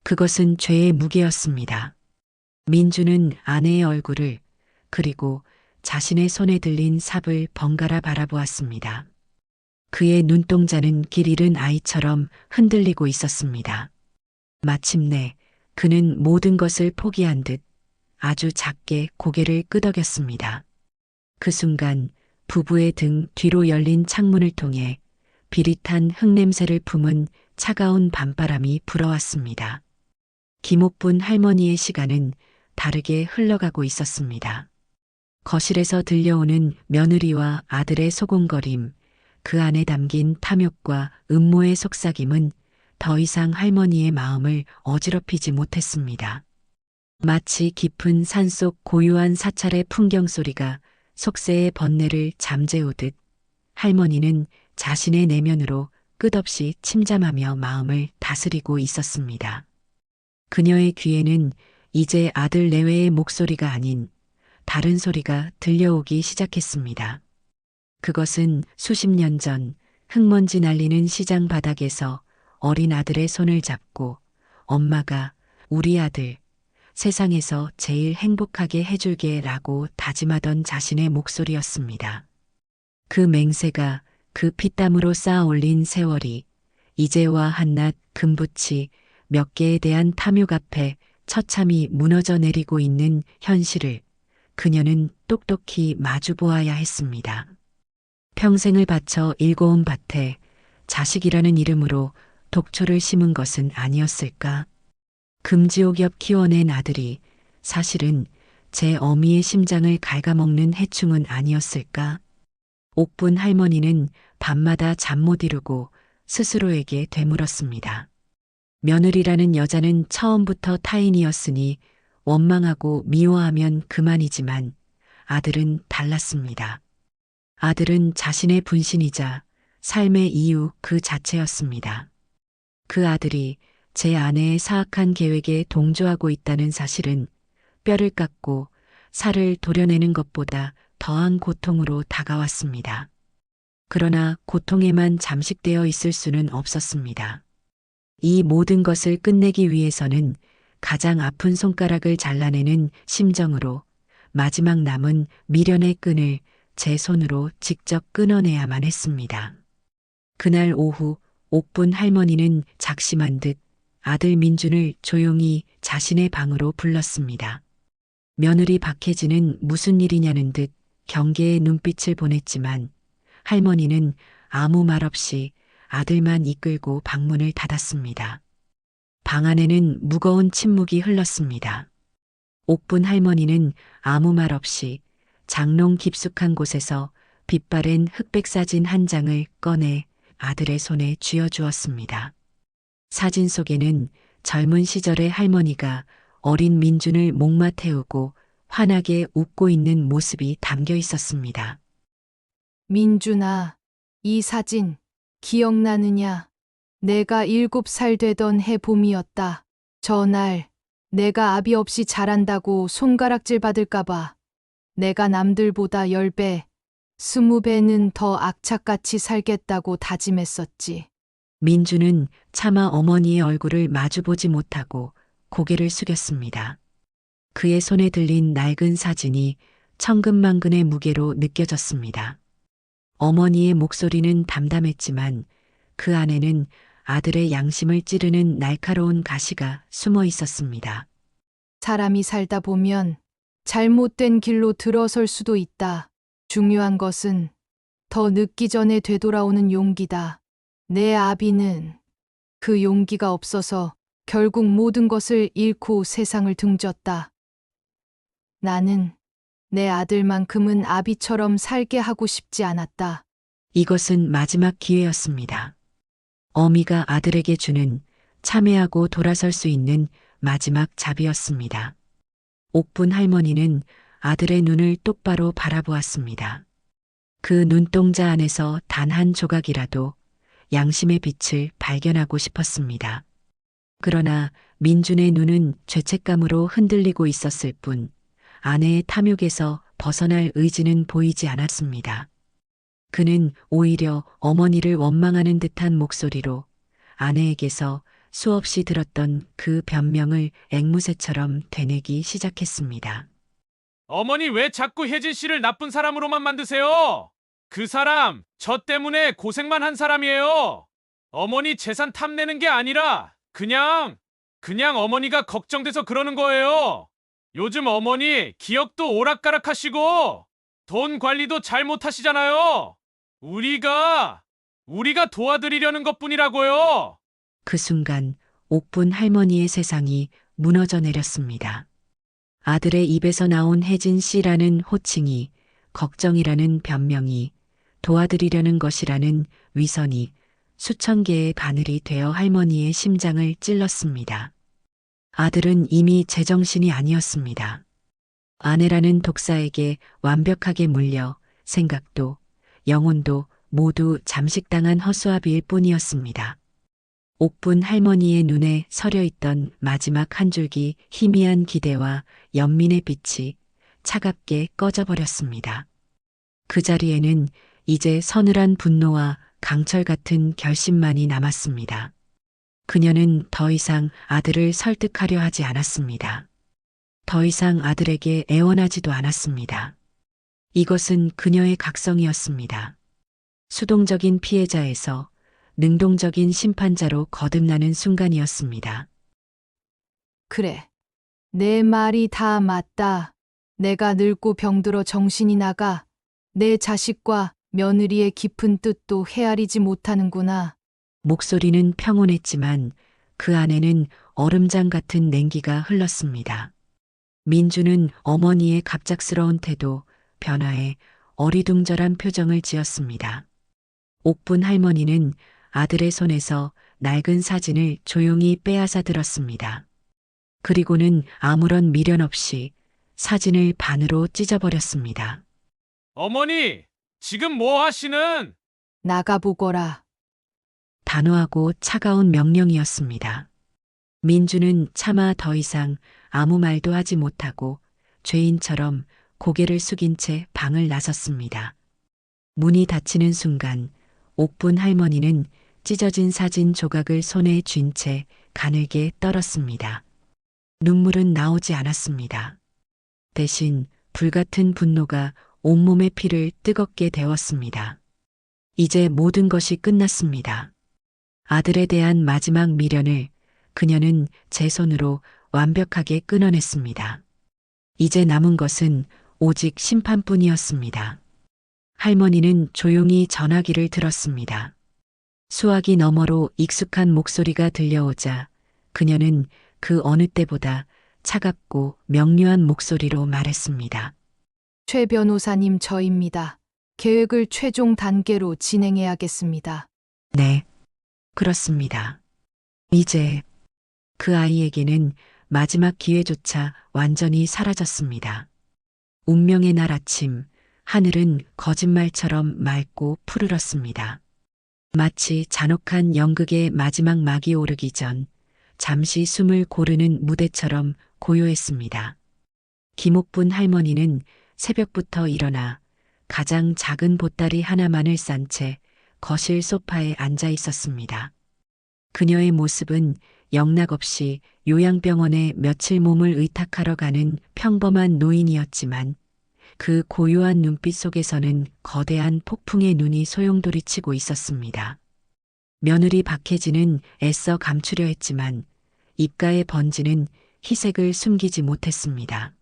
Speaker 2: 그것은 죄의 무게였습니다. 민준은 아내의 얼굴을, 그리고 자신의 손에 들린 삽을 번갈아 바라보았습니다. 그의 눈동자는 길 잃은 아이처럼 흔들리고 있었습니다. 마침내 그는 모든 것을 포기한 듯 아주 작게 고개를 끄덕였습니다. 그 순간 부부의 등 뒤로 열린 창문을 통해 비릿한 흙냄새를 품은 차가운 밤바람이 불어왔습니다. 김옥분 할머니의 시간은 다르게 흘러가고 있었습니다. 거실에서 들려오는 며느리와 아들의 소곤거림, 그 안에 담긴 탐욕과 음모의 속삭임은 더 이상 할머니의 마음을 어지럽히지 못했습니다. 마치 깊은 산속 고요한 사찰의 풍경 소리가 속세의 번뇌를 잠재우듯 할머니는 자신의 내면으로 끝없이 침잠하며 마음을 다스리고 있었습니다. 그녀의 귀에는 이제 아들 내외의 목소리가 아닌 다른 소리가 들려오기 시작했습니다. 그것은 수십 년 전 흙먼지 날리는 시장 바닥에서 어린 아들의 손을 잡고 엄마가 우리 아들 세상에서 제일 행복하게 해줄게 라고 다짐하던 자신의 목소리였습니다. 그 맹세가, 그 피땀으로 쌓아 올린 세월이 이제와 한낱 금붙이 몇 개에 대한 탐욕 앞에 처참히 무너져 내리고 있는 현실을 그녀는 똑똑히 마주보아야 했습니다. 평생을 바쳐 일궈온 밭에 자식이라는 이름으로 독초를 심은 것은 아니었을까? 금지옥엽 키워낸 아들이 사실은 제 어미의 심장을 갉아먹는 해충은 아니었을까? 옥분 할머니는 밤마다 잠 못 이루고 스스로에게 되물었습니다. 며느리라는 여자는 처음부터 타인이었으니 원망하고 미워하면 그만이지만 아들은 달랐습니다. 아들은 자신의 분신이자 삶의 이유 그 자체였습니다. 그 아들이 제 아내의 사악한 계획에 동조하고 있다는 사실은 뼈를 깎고 살을 도려내는 것보다 더한 고통으로 다가왔습니다. 그러나 고통에만 잠식되어 있을 수는 없었습니다. 이 모든 것을 끝내기 위해서는 가장 아픈 손가락을 잘라내는 심정으로 마지막 남은 미련의 끈을 제 손으로 직접 끊어내야만 했습니다. 그날 오후 옥분 할머니는 작심한 듯 아들 민준을 조용히 자신의 방으로 불렀습니다. 며느리 박혜진은 무슨 일이냐는 듯 경계의 눈빛을 보냈지만 할머니는 아무 말 없이 아들만 이끌고 방문을 닫았습니다. 방 안에는 무거운 침묵이 흘렀습니다. 옥분 할머니는 아무 말 없이 장롱 깊숙한 곳에서 빛바랜 흑백 사진 한 장을 꺼내 아들의 손에 쥐어주었습니다. 사진 속에는 젊은 시절의 할머니가 어린 민준을 목마 태우고 환하게 웃고 있는 모습이 담겨 있었습니다.
Speaker 4: 민준아, 이 사진 기억나느냐? 내가 7살 되던 해 봄이었다. 저날 내가 아비 없이 자란다고 손가락질 받을까봐 내가 남들보다 10배, 20배는 더 악착같이 살겠다고 다짐했었지.
Speaker 2: 민주는 차마 어머니의 얼굴을 마주보지 못하고 고개를 숙였습니다. 그의 손에 들린 낡은 사진이 천근만근의 무게로 느껴졌습니다. 어머니의 목소리는 담담했지만 그 안에는 아들의 양심을 찌르는 날카로운 가시가 숨어 있었습니다.
Speaker 4: 사람이 살다 보면 잘못된 길로 들어설 수도 있다. 중요한 것은 더 늦기 전에 되돌아오는 용기다. 내 아비는 그 용기가 없어서 결국 모든 것을 잃고 세상을 등졌다. 나는 내 아들만큼은 아비처럼 살게 하고 싶지 않았다.
Speaker 2: 이것은 마지막 기회였습니다. 어미가 아들에게 주는 참회하고 돌아설 수 있는 마지막 자비였습니다. 옥분 할머니는 아들의 눈을 똑바로 바라보았습니다. 그 눈동자 안에서 단 한 조각이라도 양심의 빛을 발견하고 싶었습니다. 그러나 민준의 눈은 죄책감으로 흔들리고 있었을 뿐 아내의 탐욕에서 벗어날 의지는 보이지 않았습니다. 그는 오히려 어머니를 원망하는 듯한 목소리로 아내에게서 수없이 들었던 그 변명을 앵무새처럼 되뇌기 시작했습니다.
Speaker 5: 어머니 왜 자꾸 혜진 씨를 나쁜 사람으로만 만드세요? 그 사람 저 때문에 고생만 한 사람이에요. 어머니 재산 탐내는 게 아니라 그냥 어머니가 걱정돼서 그러는 거예요. 요즘 어머니 기억도 오락가락 하시고 돈 관리도 잘 못하시잖아요. 우리가 도와드리려는 것뿐이라고요.
Speaker 2: 그 순간 옥분 할머니의 세상이 무너져 내렸습니다. 아들의 입에서 나온 혜진 씨라는 호칭이, 걱정이라는 변명이, 도와드리려는 것이라는 위선이 수천 개의 바늘이 되어 할머니의 심장을 찔렀습니다. 아들은 이미 제정신이 아니었습니다. 아내라는 독사에게 완벽하게 물려 생각도 영혼도 모두 잠식당한 허수아비일 뿐이었습니다. 옥분 할머니의 눈에 서려있던 마지막 한 줄기 희미한 기대와 연민의 빛이 차갑게 꺼져버렸습니다. 그 자리에는 이제 서늘한 분노와 강철 같은 결심만이 남았습니다. 그녀는 더 이상 아들을 설득하려 하지 않았습니다. 더 이상 아들에게 애원하지도 않았습니다. 이것은 그녀의 각성이었습니다. 수동적인 피해자에서 능동적인 심판자로 거듭나는 순간이었습니다.
Speaker 4: 그래. 내 말이 다 맞다. 내가 늙고 병들어 정신이 나가 내 자식과 며느리의 깊은 뜻도 헤아리지 못하는구나.
Speaker 2: 목소리는 평온했지만 그 안에는 얼음장 같은 냉기가 흘렀습니다. 민주는 어머니의 갑작스러운 태도, 변화에 어리둥절한 표정을 지었습니다. 옥분 할머니는 아들의 손에서 낡은 사진을 조용히 빼앗아 들었습니다. 그리고는 아무런 미련 없이 사진을 반으로 찢어버렸습니다.
Speaker 5: 어머니, 지금 뭐 하시는?
Speaker 4: 나가보거라.
Speaker 2: 단호하고 차가운 명령이었습니다. 민주는 차마 더 이상 아무 말도 하지 못하고 죄인처럼 고개를 숙인 채 방을 나섰습니다. 문이 닫히는 순간 옥분 할머니는 찢어진 사진 조각을 손에 쥔 채 가늘게 떨었습니다. 눈물은 나오지 않았습니다. 대신 불같은 분노가 온몸의 피를 뜨겁게 데웠습니다. 이제 모든 것이 끝났습니다. 아들에 대한 마지막 미련을 그녀는 제 손으로 완벽하게 끊어냈습니다. 이제 남은 것은 오직 심판뿐이었습니다. 할머니는 조용히 전화기를 들었습니다. 수화기 너머로 익숙한 목소리가 들려오자 그녀는 그 어느 때보다 차갑고 명료한 목소리로 말했습니다.
Speaker 4: 최 변호사님 저입니다. 계획을 최종 단계로 진행해야겠습니다.
Speaker 2: 네, 그렇습니다. 이제 그 아이에게는 마지막 기회조차 완전히 사라졌습니다. 운명의 날 아침, 하늘은 거짓말처럼 맑고 푸르렀습니다. 마치 잔혹한 연극의 마지막 막이 오르기 전 잠시 숨을 고르는 무대처럼 고요했습니다. 김옥분 할머니는 새벽부터 일어나 가장 작은 보따리 하나만을 싼 채 거실 소파에 앉아 있었습니다. 그녀의 모습은 영락없이 요양병원에 며칠 몸을 의탁하러 가는 평범한 노인이었지만 그 고요한 눈빛 속에서는 거대한 폭풍의 눈이 소용돌이치고 있었습니다. 며느리 박혜진은 애써 감추려 했지만 입가에 번지는 희색을 숨기지 못했습니다.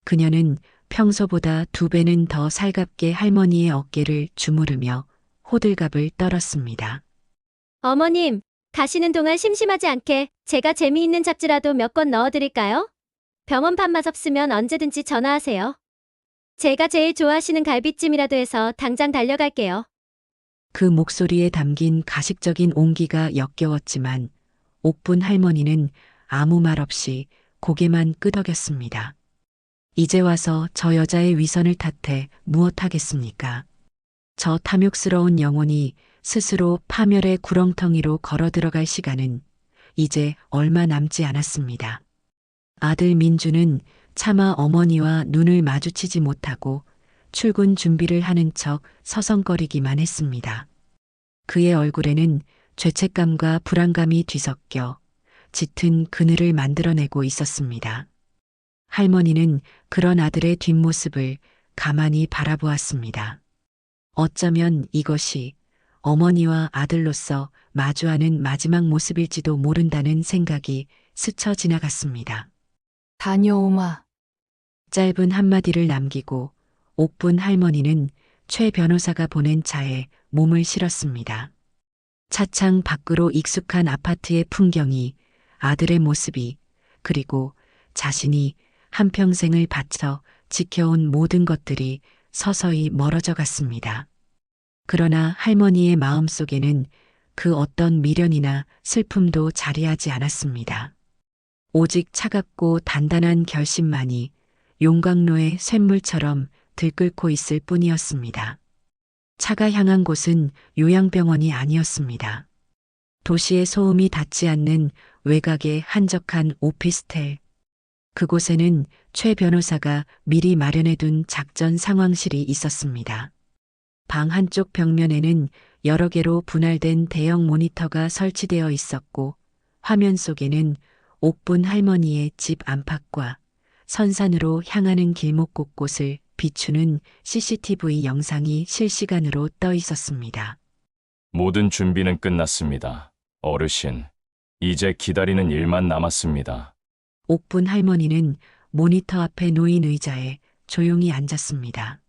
Speaker 2: 그녀는 평소보다 2배는 더 살갑게 할머니의 어깨를 주무르며 호들갑을 떨었습니다.
Speaker 3: 어머님, 가시는 동안 심심하지 않게 제가 재미있는 잡지라도 몇 권 넣어드릴까요? 병원판만 없으면 언제든지 전화하세요. 제가 제일 좋아하시는 갈비찜이라도 해서 당장 달려갈게요.
Speaker 2: 그 목소리에 담긴 가식적인 온기가 역겨웠지만 옥분 할머니는 아무 말 없이 고개만 끄덕였습니다. 이제 와서 저 여자의 위선을 탓해 무엇하겠습니까? 저 탐욕스러운 영혼이 스스로 파멸의 구렁텅이로 걸어 들어갈 시간은 이제 얼마 남지 않았습니다. 아들 민주는 차마 어머니와 눈을 마주치지 못하고 출근 준비를 하는 척 서성거리기만 했습니다. 그의 얼굴에는 죄책감과 불안감이 뒤섞여 짙은 그늘을 만들어내고 있었습니다. 할머니는 그런 아들의 뒷모습을 가만히 바라보았습니다. 어쩌면 이것이 어머니와 아들로서 마주하는 마지막 모습일지도 모른다는 생각이 스쳐 지나갔습니다.
Speaker 4: 다녀오마.
Speaker 2: 짧은 한마디를 남기고 옥분 할머니는 최 변호사가 보낸 차에 몸을 실었습니다. 차창 밖으로 익숙한 아파트의 풍경이, 아들의 모습이, 그리고 자신이 한평생을 바쳐 지켜온 모든 것들이 서서히 멀어져 갔습니다. 그러나 할머니의 마음속에는 그 어떤 미련이나 슬픔도 자리하지 않았습니다. 오직 차갑고 단단한 결심만이 용광로의 쇳물처럼 들끓고 있을 뿐이었습니다. 차가 향한 곳은 요양병원이 아니었습니다. 도시의 소음이 닿지 않는 외곽의 한적한 오피스텔. 그곳에는 최 변호사가 미리 마련해둔 작전 상황실이 있었습니다. 방 한쪽 벽면에는 여러 개로 분할된 대형 모니터가 설치되어 있었고 화면 속에는 옥분 할머니의 집 안팎과 선산으로 향하는 길목 곳곳을 비추는 CCTV 영상이 실시간으로 떠 있었습니다.
Speaker 6: 모든 준비는 끝났습니다. 어르신, 이제 기다리는 일만 남았습니다.
Speaker 2: 옥분 할머니는 모니터 앞에 놓인 의자에 조용히 앉았습니다.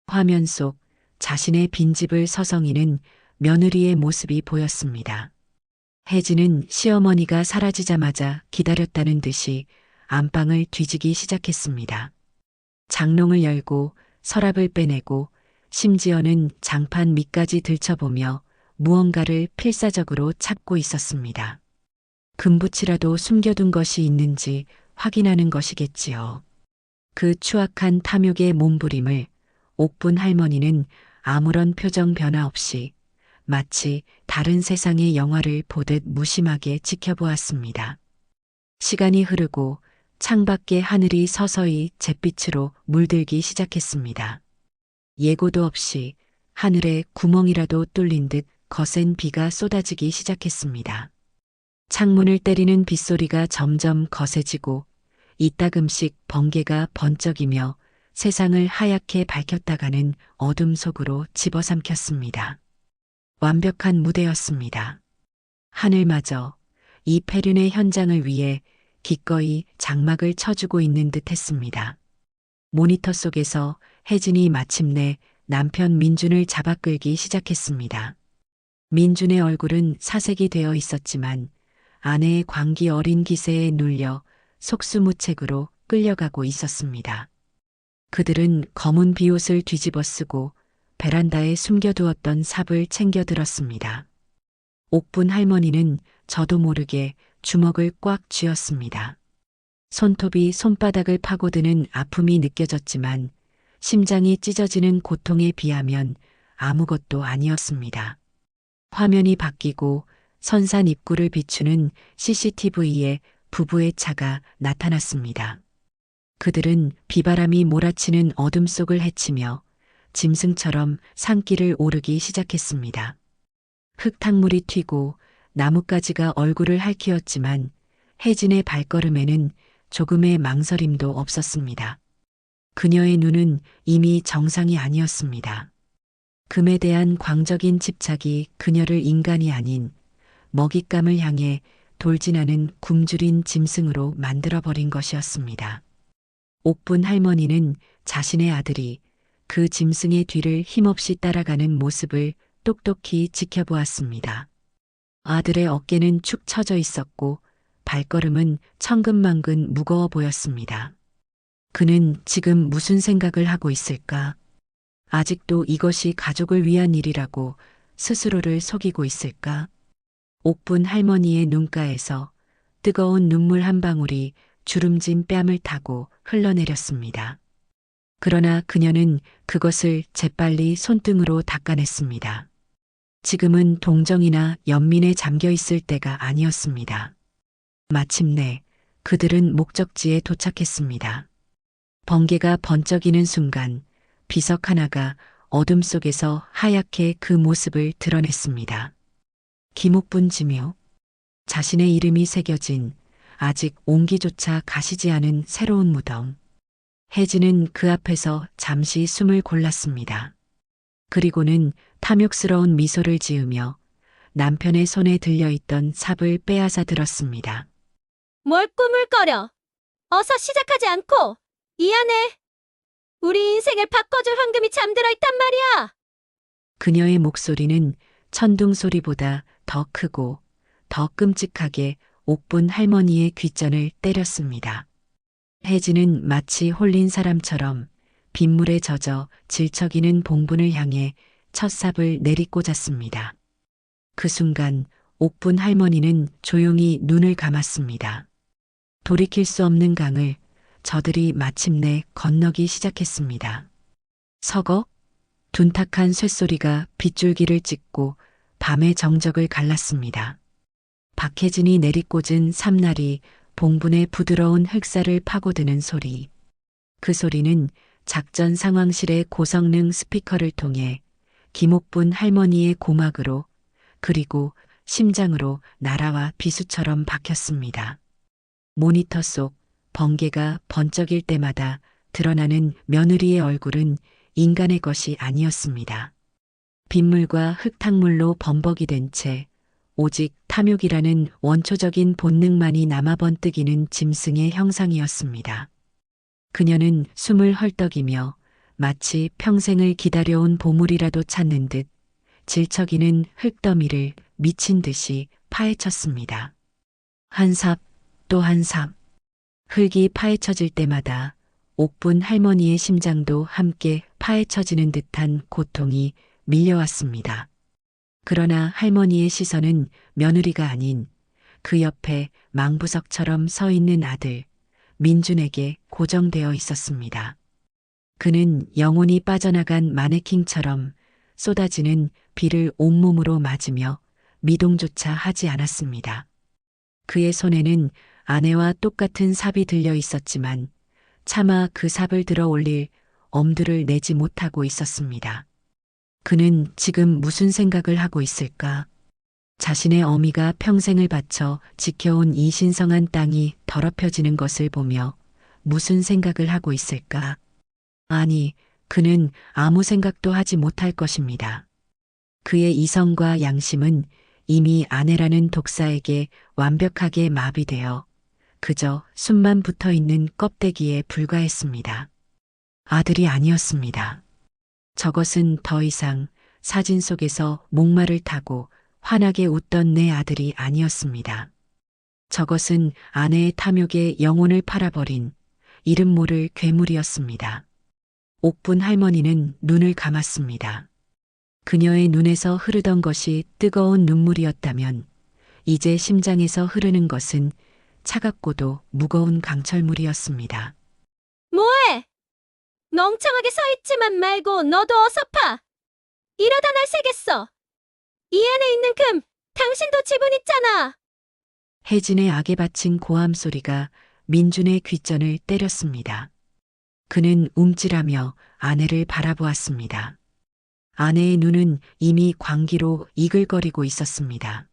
Speaker 2: 화면 속 자신의 빈집을 서성이는 며느리의 모습이 보였습니다. 혜진은 시어머니가 사라지자마자 기다렸다는 듯이 안방을 뒤지기 시작했습니다. 장롱을 열고 서랍을 빼내고 심지어는 장판 밑까지 들춰보며 무언가를 필사적으로 찾고 있었습니다. 금붙이라도 숨겨둔 것이 있는지 확인하는 것이겠지요. 그 추악한 탐욕의 몸부림을 옥분 할머니는 아무런 표정 변화 없이 마치 다른 세상의 영화를 보듯 무심하게 지켜보았습니다. 시간이 흐르고 창밖의 하늘이 서서히 잿빛으로 물들기 시작했습니다. 예고도 없이 하늘에 구멍이라도 뚫린 듯 거센 비가 쏟아지기 시작했습니다. 창문을 때리는 빗소리가 점점 거세지고 이따금씩 번개가 번쩍이며 세상을 하얗게 밝혔다가는 어둠 속으로 집어삼켰습니다. 완벽한 무대였습니다. 하늘마저 이 폐륜의 현장을 위해 기꺼이 장막을 쳐주고 있는 듯 했습니다. 모니터 속에서 혜진이 마침내 남편 민준을 잡아끌기 시작했습니다. 민준의 얼굴은 사색이 되어 있었지만 아내의 광기 어린 기세에 눌려 속수무책으로 끌려가고 있었습니다. 그들은 검은 비옷을 뒤집어 쓰고 베란다에 숨겨두었던 삽을 챙겨 들었습니다. 옥분 할머니는 저도 모르게 주먹을 꽉 쥐었습니다. 손톱이 손바닥을 파고드는 아픔이 느껴졌지만 심장이 찢어지는 고통에 비하면 아무것도 아니었습니다. 화면이 바뀌고 선산 입구를 비추는 CCTV에 부부의 차가 나타났습니다. 그들은 비바람이 몰아치는 어둠 속을 헤치며 짐승처럼 산길을 오르기 시작했습니다. 흙탕물이 튀고 나뭇가지가 얼굴을 핥히었지만 혜진의 발걸음에는 조금의 망설임도 없었습니다. 그녀의 눈은 이미 정상이 아니었습니다. 금에 대한 광적인 집착이 그녀를 인간이 아닌 먹잇감을 향해 돌진하는 굶주린 짐승으로 만들어버린 것이었습니다. 옥분 할머니는 자신의 아들이 그 짐승의 뒤를 힘없이 따라가는 모습을 똑똑히 지켜보았습니다. 아들의 어깨는 축 처져 있었고 발걸음은 천근만근 무거워 보였습니다. 그는 지금 무슨 생각을 하고 있을까? 아직도 이것이 가족을 위한 일이라고 스스로를 속이고 있을까? 옥분 할머니의 눈가에서 뜨거운 눈물 한 방울이 주름진 뺨을 타고 흘러내렸습니다. 그러나 그녀는 그것을 재빨리 손등으로 닦아냈습니다. 지금은 동정이나 연민에 잠겨 있을 때가 아니었습니다. 마침내 그들은 목적지에 도착했습니다. 번개가 번쩍이는 순간 비석 하나가 어둠 속에서 하얗게 그 모습을 드러냈습니다. 김옥분 지묘. 자신의 이름이 새겨진 아직 온기조차 가시지 않은 새로운 무덤. 혜진은 그 앞에서 잠시 숨을 골랐습니다. 그리고는 탐욕스러운 미소를 지으며 남편의 손에 들려있던 삽을 빼앗아 들었습니다.
Speaker 3: 뭘 꾸물거려? 어서 시작하지 않고 이 안에 우리 인생을 바꿔줄 황금이 잠들어 있단 말이야.
Speaker 2: 그녀의 목소리는 천둥 소리보다 더 크고 더 끔찍하게 옥분 할머니의 귓전을 때렸습니다. 혜진은 마치 홀린 사람처럼 빗물에 젖어 질척이는 봉분을 향해 첫 삽을 내리꽂았습니다. 그 순간 옥분 할머니는 조용히 눈을 감았습니다. 돌이킬 수 없는 강을 저들이 마침내 건너기 시작했습니다. 서걱, 둔탁한 쇳소리가 빗줄기를 찍고 밤의 정적을 갈랐습니다. 박혜진이 내리꽂은 삼날이 봉분의 부드러운 흑살을 파고드는 소리. 그 소리는 작전 상황실의 고성능 스피커를 통해 김옥분 할머니의 고막으로 그리고 심장으로 날아와 비수처럼 박혔습니다. 모니터 속 번개가 번쩍일 때마다 드러나는 며느리의 얼굴은 인간의 것이 아니었습니다. 빗물과 흙탕물로 범벅이 된 채 오직 탐욕이라는 원초적인 본능만이 남아 번뜩이는 짐승의 형상이었습니다. 그녀는 숨을 헐떡이며 마치 평생을 기다려온 보물이라도 찾는 듯 질척이는 흙더미를 미친 듯이 파헤쳤습니다. 한 삽, 또 한 삽. 흙이 파헤쳐질 때마다 옥분 할머니의 심장도 함께 파헤쳐지는 듯한 고통이 밀려왔습니다. 그러나 할머니의 시선은 며느리가 아닌 그 옆에 망부석처럼 서 있는 아들, 민준에게 고정되어 있었습니다. 그는 영혼이 빠져나간 마네킹처럼 쏟아지는 비를 온몸으로 맞으며 미동조차 하지 않았습니다. 그의 손에는 아내와 똑같은 삽이 들려 있었지만 차마 그 삽을 들어 올릴 엄두를 내지 못하고 있었습니다. 그는 지금 무슨 생각을 하고 있을까? 자신의 어미가 평생을 바쳐 지켜온 이 신성한 땅이 더럽혀지는 것을 보며 무슨 생각을 하고 있을까? 아니, 그는 아무 생각도 하지 못할 것입니다. 그의 이성과 양심은 이미 아내라는 독사에게 완벽하게 마비되어 그저 숨만 붙어 있는 껍데기에 불과했습니다. 아들이 아니었습니다. 저것은 더 이상 사진 속에서 목마를 타고 환하게 웃던 내 아들이 아니었습니다. 저것은 아내의 탐욕에 영혼을 팔아버린 이름 모를 괴물이었습니다. 옥분 할머니는 눈을 감았습니다. 그녀의 눈에서 흐르던 것이 뜨거운 눈물이었다면 이제 심장에서 흐르는 것은 차갑고도 무거운 강철물이었습니다.
Speaker 3: 뭐해? 멍청하게 서 있지만 말고 너도 어서 파. 이러다 날 새겠어. 이 안에 있는 금, 당신도 지분 있잖아.
Speaker 2: 혜진의 악에 바친 고함 소리가 민준의 귓전을 때렸습니다. 그는 움찔하며 아내를 바라보았습니다. 아내의 눈은 이미 광기로 이글거리고 있었습니다.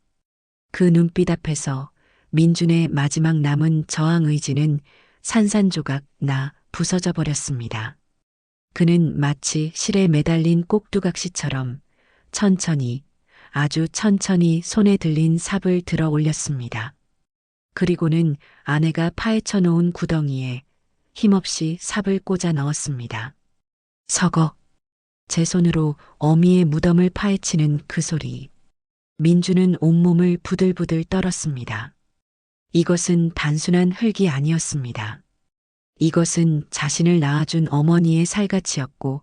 Speaker 2: 그 눈빛 앞에서 민준의 마지막 남은 저항 의지는 산산조각 나 부서져 버렸습니다. 그는 마치 실에 매달린 꼭두각시처럼 천천히, 아주 천천히 손에 들린 삽을 들어 올렸습니다. 그리고는 아내가 파헤쳐 놓은 구덩이에 힘없이 삽을 꽂아 넣었습니다. 서거. 제 손으로 어미의 무덤을 파헤치는 그 소리. 민주는 온몸을 부들부들 떨었습니다. 이것은 단순한 흙이 아니었습니다. 이것은 자신을 낳아준 어머니의 살갗이었고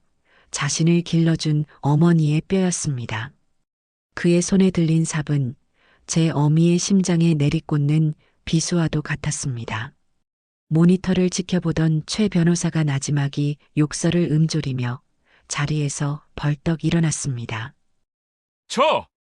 Speaker 2: 자신을 길러준 어머니의 뼈였습니다. 그의 손에 들린 삽은 제 어미의 심장에 내리꽂는 비수와도 같았습니다. 모니터를 지켜보던 최 변호사가 나지막이 욕설을 음조리며 자리에서 벌떡 일어났습니다.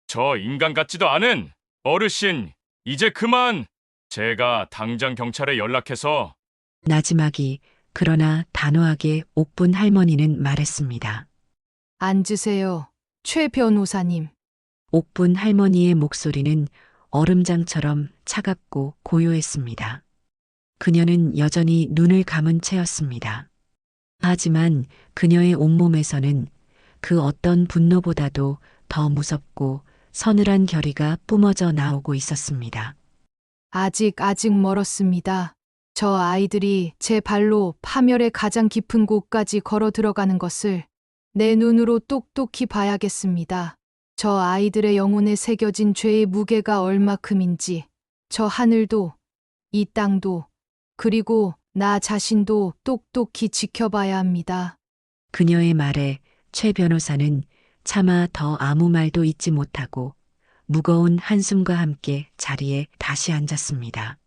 Speaker 6: 저 인간 같지도 않은 어르신, 이제 그만. 제가 당장 경찰에 연락해서.
Speaker 2: 나지막이 그러나 단호하게 옥분 할머니는 말했습니다.
Speaker 4: 앉으세요. 최 변호사님.
Speaker 2: 옥분 할머니의 목소리는 얼음장처럼 차갑고 고요했습니다. 그녀는 여전히 눈을 감은 채였습니다. 하지만 그녀의 온몸에서는 그 어떤 분노보다도 더 무섭고 서늘한 결의가 뿜어져 나오고 있었습니다.
Speaker 4: 아직 멀었습니다. 저 아이들이 제 발로 파멸의 가장 깊은 곳까지 걸어 들어가는 것을 내 눈으로 똑똑히 봐야겠습니다. 저 아이들의 영혼에 새겨진 죄의 무게가 얼마큼인지 저 하늘도 이 땅도 그리고 나 자신도 똑똑히 지켜봐야 합니다.
Speaker 2: 그녀의 말에 최 변호사는 차마 더 아무 말도 잇지 못하고 무거운 한숨과 함께 자리에 다시 앉았습니다.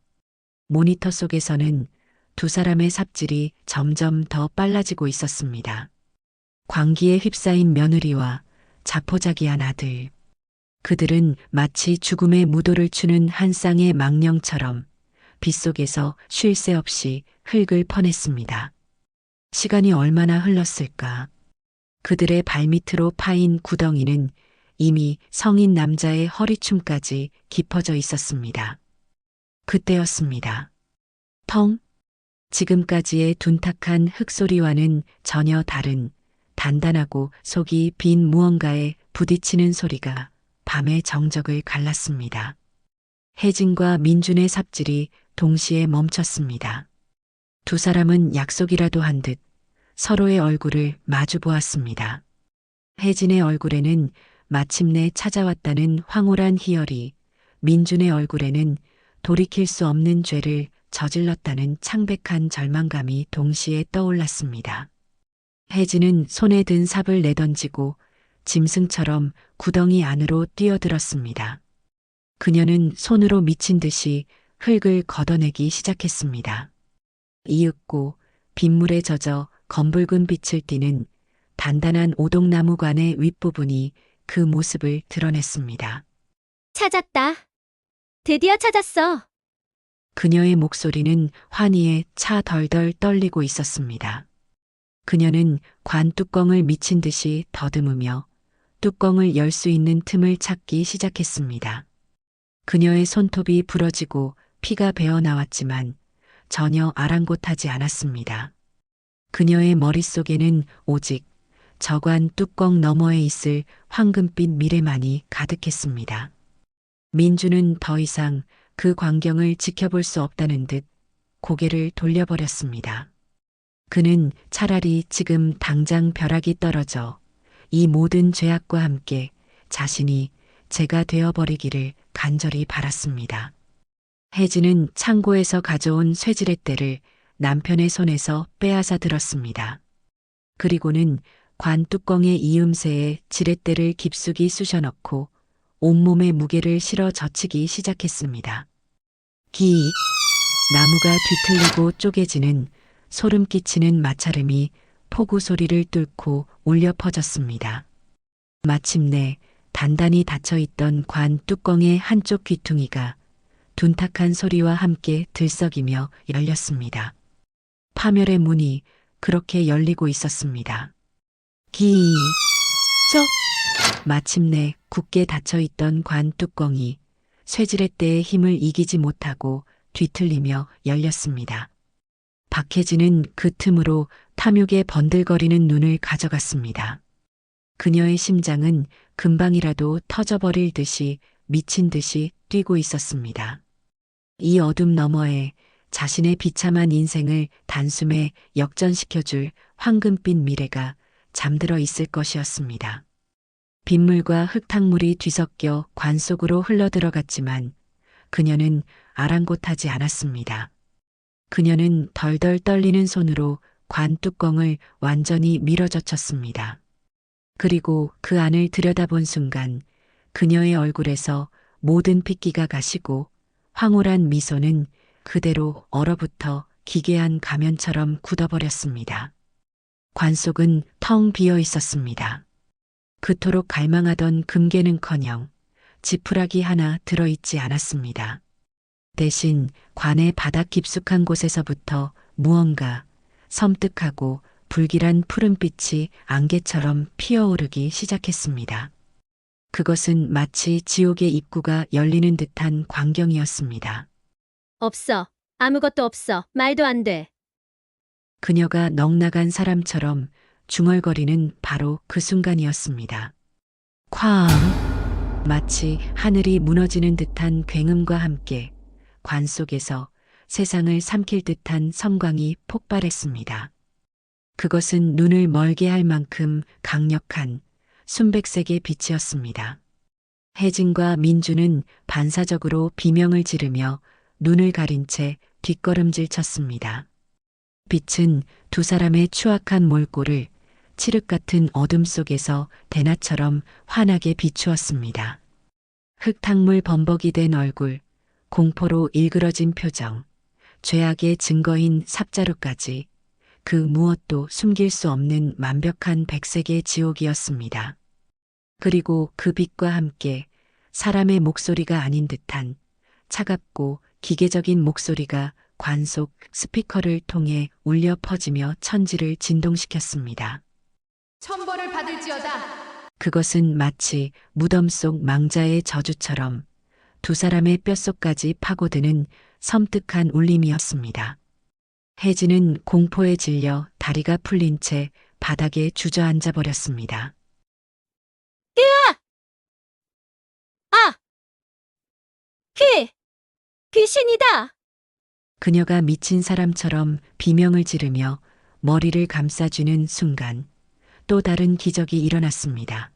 Speaker 2: 모니터 속에서는 두 사람의 삽질이 점점 더 빨라지고 있었습니다. 광기에 휩싸인 며느리와 자포자기한 아들. 그들은 마치 죽음의 무도를 추는 한 쌍의 망령처럼 빗속에서 쉴 새 없이 흙을 퍼냈습니다. 시간이 얼마나 흘렀을까? 그들의 발밑으로 파인 구덩이는 이미 성인 남자의 허리춤까지 깊어져 있었습니다. 그때였습니다. 텅! 지금까지의 둔탁한 흙소리와는 전혀 다른 단단하고 속이 빈 무언가에 부딪히는 소리가 밤의 정적을 갈랐습니다. 혜진과 민준의 삽질이 동시에 멈췄습니다. 두 사람은 약속이라도 한 듯 서로의 얼굴을 마주 보았습니다. 혜진의 얼굴에는 마침내 찾아왔다는 황홀한 희열이, 민준의 얼굴에는 돌이킬 수 없는 죄를 저질렀다는 창백한 절망감이 동시에 떠올랐습니다. 혜진은 손에 든 삽을 내던지고 짐승처럼 구덩이 안으로 뛰어들었습니다. 그녀는 손으로 미친 듯이 흙을 걷어내기 시작했습니다. 이윽고 빗물에 젖어 검붉은 빛을 띠는 단단한 오동나무관의 윗부분이 그 모습을 드러냈습니다.
Speaker 3: 찾았다. 드디어 찾았어.
Speaker 2: 그녀의 목소리는 환희에 차 덜덜 떨리고 있었습니다. 그녀는 관 뚜껑을 미친 듯이 더듬으며 뚜껑을 열 수 있는 틈을 찾기 시작했습니다. 그녀의 손톱이 부러지고 피가 배어 나왔지만 전혀 아랑곳하지 않았습니다. 그녀의 머릿속에는 오직 저관 뚜껑 너머에 있을 황금빛 미래만이 가득했습니다. 민주는 더 이상 그 광경을 지켜볼 수 없다는 듯 고개를 돌려버렸습니다. 그는 차라리 지금 당장 벼락이 떨어져 이 모든 죄악과 함께 자신이 죄가 되어버리기를 간절히 바랐습니다. 혜진은 창고에서 가져온 쇠지렛대를 남편의 손에서 빼앗아 들었습니다. 그리고는 관 뚜껑의 이음새에 지렛대를 깊숙이 쑤셔넣고 온몸에 무게를 실어 젖히기 시작했습니다. 기 나무가 뒤틀리고 쪼개지는 소름 끼치는 마찰음이 폭우 소리를 뚫고 울려 퍼졌습니다. 마침내 단단히 닫혀있던 관 뚜껑의 한쪽 귀퉁이가 둔탁한 소리와 함께 들썩이며 열렸습니다. 파멸의 문이 그렇게 열리고 있었습니다. 마침내 굳게 닫혀있던 관 뚜껑이 쇠지렛대의 힘을 이기지 못하고 뒤틀리며 열렸습니다. 박혜진은 그 틈으로 탐욕에 번들거리는 눈을 가져갔습니다. 그녀의 심장은 금방이라도 터져버릴 듯이 미친 듯이 뛰고 있었습니다. 이 어둠 너머에 자신의 비참한 인생을 단숨에 역전시켜줄 황금빛 미래가 잠들어 있을 것이었습니다. 빗물과 흙탕물이 뒤섞여 관 속으로 흘러들어갔지만 그녀는 아랑곳하지 않았습니다. 그녀는 덜덜 떨리는 손으로 관 뚜껑을 완전히 밀어젖혔습니다. 그리고 그 안을 들여다본 순간 그녀의 얼굴에서 모든 핏기가 가시고 황홀한 미소는 그대로 얼어붙어 기괴한 가면처럼 굳어버렸습니다. 관 속은 텅 비어 있었습니다. 그토록 갈망하던 금괴는커녕 지푸라기 하나 들어있지 않았습니다. 대신 관의 바닥 깊숙한 곳에서부터 무언가 섬뜩하고 불길한 푸른빛이 안개처럼 피어오르기 시작했습니다. 그것은 마치 지옥의 입구가 열리는 듯한 광경이었습니다.
Speaker 3: 없어. 아무것도 없어. 말도 안 돼.
Speaker 2: 그녀가 넋나간 사람처럼 중얼거리는 바로 그 순간이었습니다. 쾅! 마치 하늘이 무너지는 듯한 굉음과 함께 관 속에서 세상을 삼킬 듯한 섬광이 폭발했습니다. 그것은 눈을 멀게 할 만큼 강력한 순백색의 빛이었습니다. 혜진과 민주는 반사적으로 비명을 지르며 눈을 가린 채 뒷걸음질 쳤습니다. 빛은 두 사람의 추악한 몰골을 칠흑 같은 어둠 속에서 대낮처럼 환하게 비추었습니다. 흙탕물 범벅이 된 얼굴, 공포로 일그러진 표정, 죄악의 증거인 삽자루까지 그 무엇도 숨길 수 없는 완벽한 백색의 지옥이었습니다. 그리고 그 빛과 함께 사람의 목소리가 아닌 듯한 차갑고 기계적인 목소리가 관 속 스피커를 통해 울려 퍼지며 천지를 진동시켰습니다.
Speaker 4: 천벌을 받을지어다.
Speaker 2: 그것은 마치 무덤 속 망자의 저주처럼 두 사람의 뼛속까지 파고드는 섬뜩한 울림이었습니다. 혜진은 공포에 질려 다리가 풀린 채 바닥에 주저앉아 버렸습니다.
Speaker 3: 아! 귀신이다!
Speaker 2: 그녀가 미친 사람처럼 비명을 지르며 머리를 감싸주는 순간 또 다른 기적이 일어났습니다.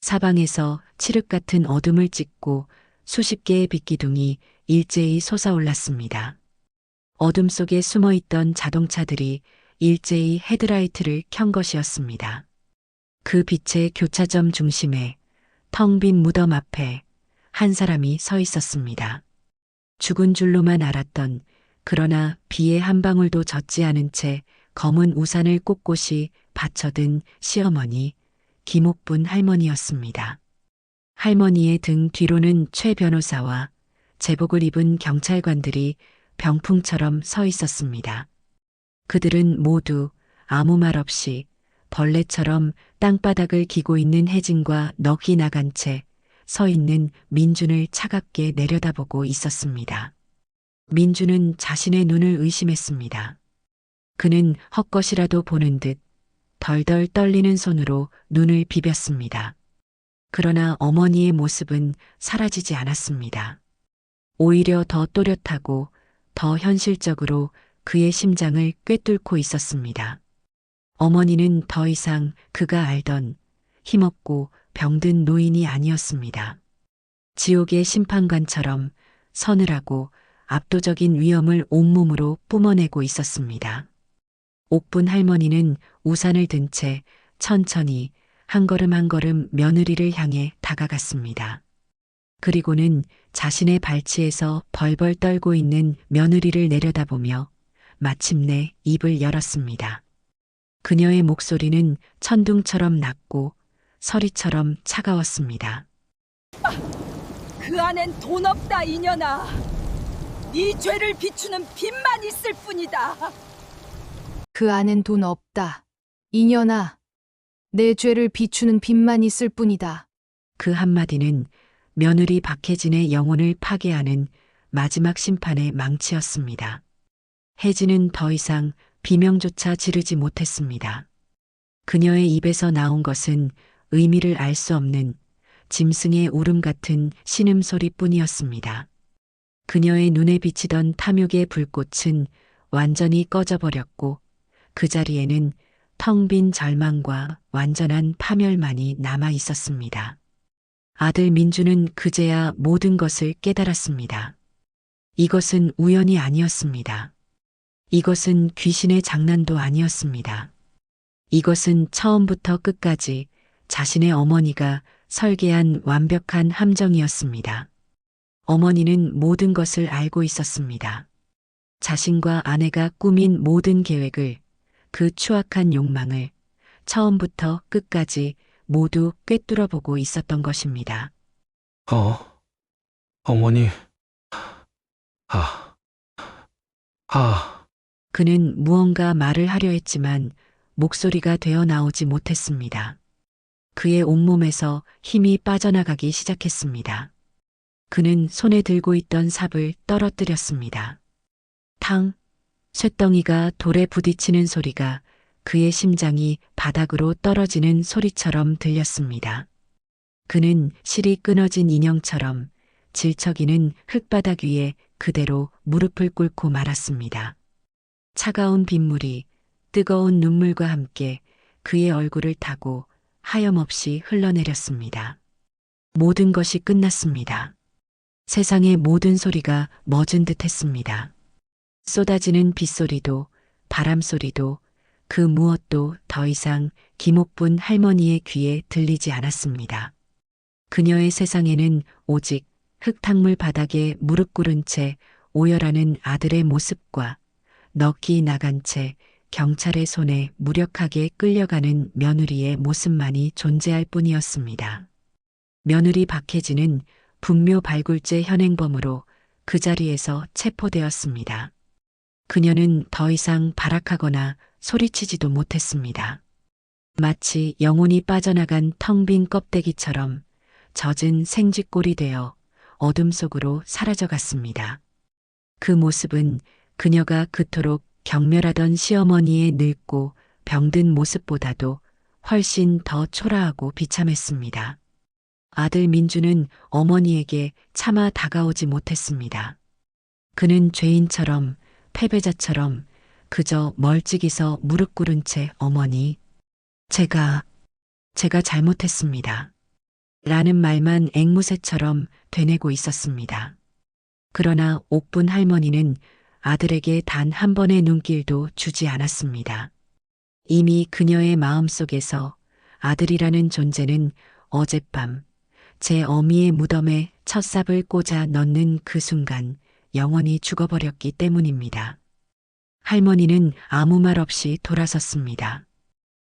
Speaker 2: 사방에서 칠흑 같은 어둠을 찢고 수십 개의 빛기둥이 일제히 솟아올랐습니다. 어둠 속에 숨어있던 자동차들이 일제히 헤드라이트를 켠 것이었습니다. 그 빛의 교차점 중심에 텅 빈 무덤 앞에 한 사람이 서 있었습니다. 죽은 줄로만 알았던 그러나 비에 한 방울도 젖지 않은 채 검은 우산을 꼿꼿이 받쳐든 시어머니 김옥분 할머니였습니다. 할머니의 등 뒤로는 최 변호사와 제복을 입은 경찰관들이 병풍처럼 서 있었습니다. 그들은 모두 아무 말 없이 벌레처럼 땅바닥을 기고 있는 혜진과 넋이 나간 채 서 있는 민준을 차갑게 내려다보고 있었습니다. 민준은 자신의 눈을 의심했습니다. 그는 헛것이라도 보는 듯 덜덜 떨리는 손으로 눈을 비볐습니다. 그러나 어머니의 모습은 사라지지 않았습니다. 오히려 더 또렷하고 더 현실적으로 그의 심장을 꿰뚫고 있었습니다. 어머니는 더 이상 그가 알던 힘없고 병든 노인이 아니었습니다. 지옥의 심판관처럼 서늘하고 압도적인 위엄을 온몸으로 뿜어내고 있었습니다. 옥분 할머니는 우산을 든 채 천천히 한 걸음 한 걸음 며느리를 향해 다가갔습니다. 그리고는 자신의 발치에서 벌벌 떨고 있는 며느리를 내려다보며 마침내 입을 열었습니다. 그녀의 목소리는 천둥처럼 낮고 서리처럼 차가웠습니다.
Speaker 1: 그 안엔 돈 없다 이년아. 네 죄를 비추는 빚만 있을 뿐이다.
Speaker 4: 그 안엔 돈 없다. 이년아, 내 죄를 비추는 빚만 있을 뿐이다.
Speaker 2: 그 한마디는 며느리 박혜진의 영혼을 파괴하는 마지막 심판의 망치였습니다. 혜진은 더 이상 비명조차 지르지 못했습니다. 그녀의 입에서 나온 것은 의미를 알 수 없는 짐승의 울음 같은 신음소리뿐이었습니다. 그녀의 눈에 비치던 탐욕의 불꽃은 완전히 꺼져버렸고 그 자리에는 텅 빈 절망과 완전한 파멸만이 남아 있었습니다. 아들 민주는 그제야 모든 것을 깨달았습니다. 이것은 우연이 아니었습니다. 이것은 귀신의 장난도 아니었습니다. 이것은 처음부터 끝까지 자신의 어머니가 설계한 완벽한 함정이었습니다. 어머니는 모든 것을 알고 있었습니다. 자신과 아내가 꾸민 모든 계획을, 그 추악한 욕망을 처음부터 끝까지 모두 꿰뚫어보고 있었던 것입니다.
Speaker 7: 어머니.
Speaker 2: 그는 무언가 말을 하려 했지만 목소리가 되어 나오지 못했습니다. 그의 온몸에서 힘이 빠져나가기 시작했습니다. 그는 손에 들고 있던 삽을 떨어뜨렸습니다. 탕! 쇳덩이가 돌에 부딪히는 소리가 그의 심장이 바닥으로 떨어지는 소리처럼 들렸습니다. 그는 실이 끊어진 인형처럼 질척이는 흙바닥 위에 그대로 무릎을 꿇고 말았습니다. 차가운 빗물이 뜨거운 눈물과 함께 그의 얼굴을 타고 하염없이 흘러내렸습니다. 모든 것이 끝났습니다. 세상의 모든 소리가 멎은 듯 했습니다. 쏟아지는 빗소리도 바람소리도 그 무엇도 더 이상 김옥분 할머니의 귀에 들리지 않았습니다. 그녀의 세상에는 오직 흙탕물 바닥에 무릎 꿇은 채 오열하는 아들의 모습과 넋이 나간 채 경찰의 손에 무력하게 끌려가는 며느리의 모습만이 존재할 뿐이었습니다. 며느리 박혜진은 분묘 발굴죄 현행범으로 그 자리에서 체포되었습니다. 그녀는 더 이상 발악하거나 소리치지도 못했습니다. 마치 영혼이 빠져나간 텅 빈 껍데기처럼 젖은 생쥐꼴이 되어 어둠 속으로 사라져갔습니다. 그 모습은 그녀가 그토록 경멸하던 시어머니의 늙고 병든 모습보다도 훨씬 더 초라하고 비참했습니다. 아들 민주는 어머니에게 차마 다가오지 못했습니다. 그는 죄인처럼 패배자처럼 그저 멀찍이서 무릎 꿇은 채 어머니, 제가 잘못했습니다. 라는 말만 앵무새처럼 되뇌고 있었습니다. 그러나 옥분 할머니는 아들에게 단 한 번의 눈길도 주지 않았습니다. 이미 그녀의 마음속에서 아들이라는 존재는 어젯밤 제 어미의 무덤에 첫삽을 꽂아 넣는 그 순간 영원히 죽어버렸기 때문입니다. 할머니는 아무 말 없이 돌아섰습니다.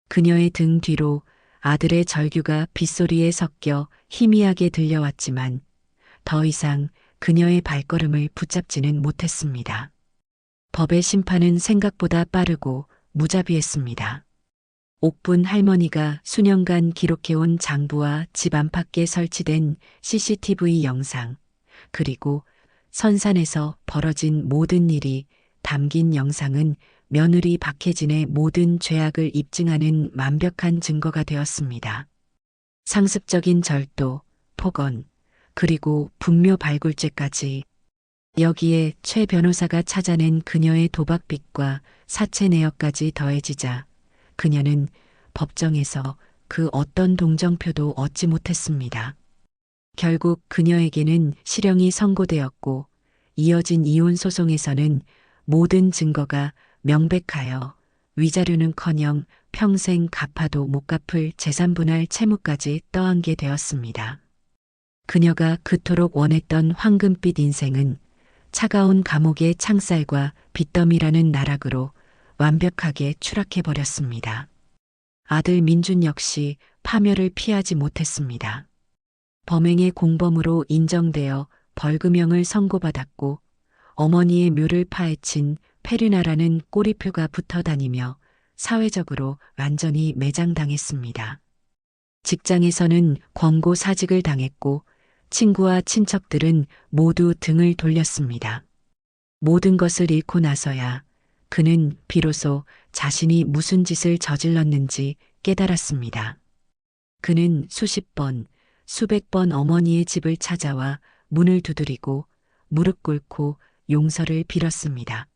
Speaker 2: 그녀의 등 뒤로 아들의 절규가 빗소리에 섞여 희미하게 들려왔지만 더 이상 그녀의 발걸음을 붙잡지는 못했습니다. 법의 심판은 생각보다 빠르고 무자비했습니다. 옥분 할머니가 수년간 기록해온 장부와 집 안팎에 설치된 CCTV 영상, 그리고 선산에서 벌어진 모든 일이 담긴 영상은 며느리 박혜진의 모든 죄악을 입증하는 완벽한 증거가 되었습니다. 상습적인 절도, 폭언, 그리고 분묘 발굴죄까지. 여기에 최 변호사가 찾아낸 그녀의 도박빚과 사채 내역까지 더해지자 그녀는 법정에서 그 어떤 동정표도 얻지 못했습니다. 결국 그녀에게는 실형이 선고되었고 이어진 이혼 소송에서는 모든 증거가 명백하여 위자료는커녕 평생 갚아도 못 갚을 재산분할 채무까지 떠안게 되었습니다. 그녀가 그토록 원했던 황금빛 인생은 차가운 감옥의 창살과 빚더미라는 나락으로 완벽하게 추락해 버렸습니다. 아들 민준 역시 파멸을 피하지 못했습니다. 범행의 공범으로 인정되어 벌금형을 선고받았고 어머니의 묘를 파헤친 페르나라는 꼬리표가 붙어 다니며 사회적으로 완전히 매장당했습니다. 직장에서는 권고 사직을 당했고 친구와 친척들은 모두 등을 돌렸습니다. 모든 것을 잃고 나서야 그는 비로소 자신이 무슨 짓을 저질렀는지 깨달았습니다. 그는 수십 번, 수백 번 어머니의 집을 찾아와 문을 두드리고 무릎 꿇고 용서를 빌었습니다.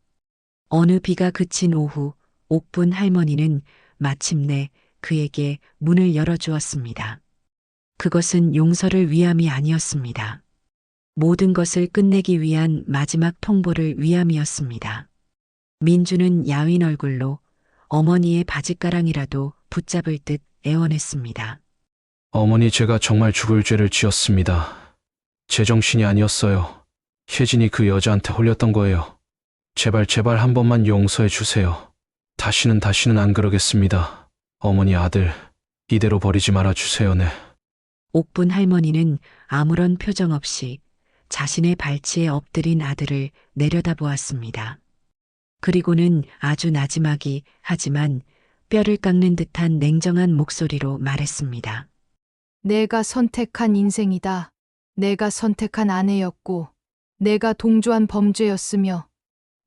Speaker 2: 어느 비가 그친 오후 옥분 할머니는 마침내 그에게 문을 열어주었습니다. 그것은 용서를 위함이 아니었습니다. 모든 것을 끝내기 위한 마지막 통보를 위함이었습니다. 민주는 야윈 얼굴로 어머니의 바짓가랑이라도 붙잡을 듯 애원했습니다.
Speaker 7: 어머니, 제가 정말 죽을 죄를 지었습니다. 제정신이 아니었어요. 혜진이 그 여자한테 홀렸던 거예요. 제발 한 번만 용서해 주세요. 다시는 안 그러겠습니다. 어머니, 아들 이대로 버리지 말아 주세요. 네.
Speaker 2: 옥분 할머니는 아무런 표정 없이 자신의 발치에 엎드린 아들을 내려다보았습니다. 그리고는 아주 나지막이 하지만 뼈를 깎는 듯한 냉정한 목소리로 말했습니다.
Speaker 4: 내가 선택한 인생이다. 내가 선택한 아내였고, 내가 동조한 범죄였으며,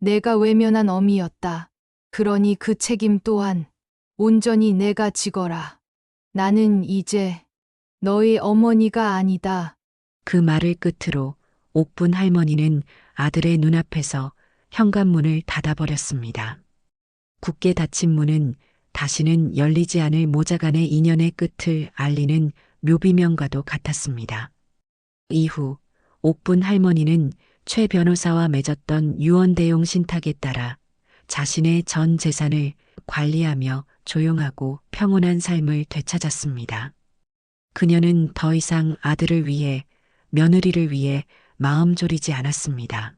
Speaker 4: 내가 외면한 어미였다. 그러니 그 책임 또한 온전히 내가 지거라. 나는 이제 너의 어머니가 아니다.
Speaker 2: 그 말을 끝으로 옥분 할머니는 아들의 눈앞에서 현관문을 닫아버렸습니다. 굳게 닫힌 문은 다시는 열리지 않을 모자간의 인연의 끝을 알리는 묘비명과도 같았습니다. 이후 옥분 할머니는 최 변호사와 맺었던 유언대용 신탁에 따라 자신의 전 재산을 관리하며 조용하고 평온한 삶을 되찾았습니다. 그녀는 더 이상 아들을 위해, 며느리를 위해 마음 졸이지 않았습니다.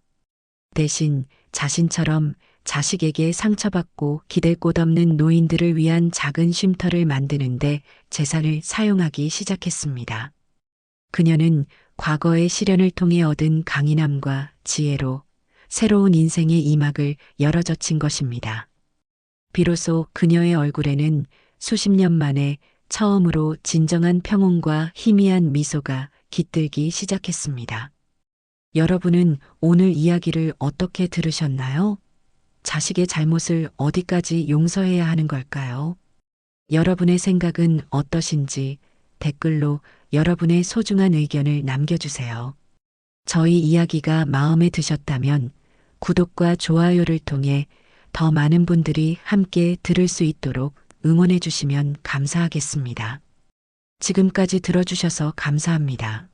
Speaker 2: 대신 자신처럼 자식에게 상처받고 기댈 곳 없는 노인들을 위한 작은 쉼터를 만드는데 재산을 사용하기 시작했습니다. 그녀는 과거의 시련을 통해 얻은 강인함과 지혜로 새로운 인생의 이막을 열어젖힌 것입니다. 비로소 그녀의 얼굴에는 수십 년 만에 처음으로 진정한 평온과 희미한 미소가 깃들기 시작했습니다. 여러분은 오늘 이야기를 어떻게 들으셨나요? 자식의 잘못을 어디까지 용서해야 하는 걸까요? 여러분의 생각은 어떠신지 댓글로 여러분의 소중한 의견을 남겨주세요. 저희 이야기가 마음에 드셨다면 구독과 좋아요를 통해 더 많은 분들이 함께 들을 수 있도록 응원해 주시면 감사하겠습니다. 지금까지 들어주셔서 감사합니다.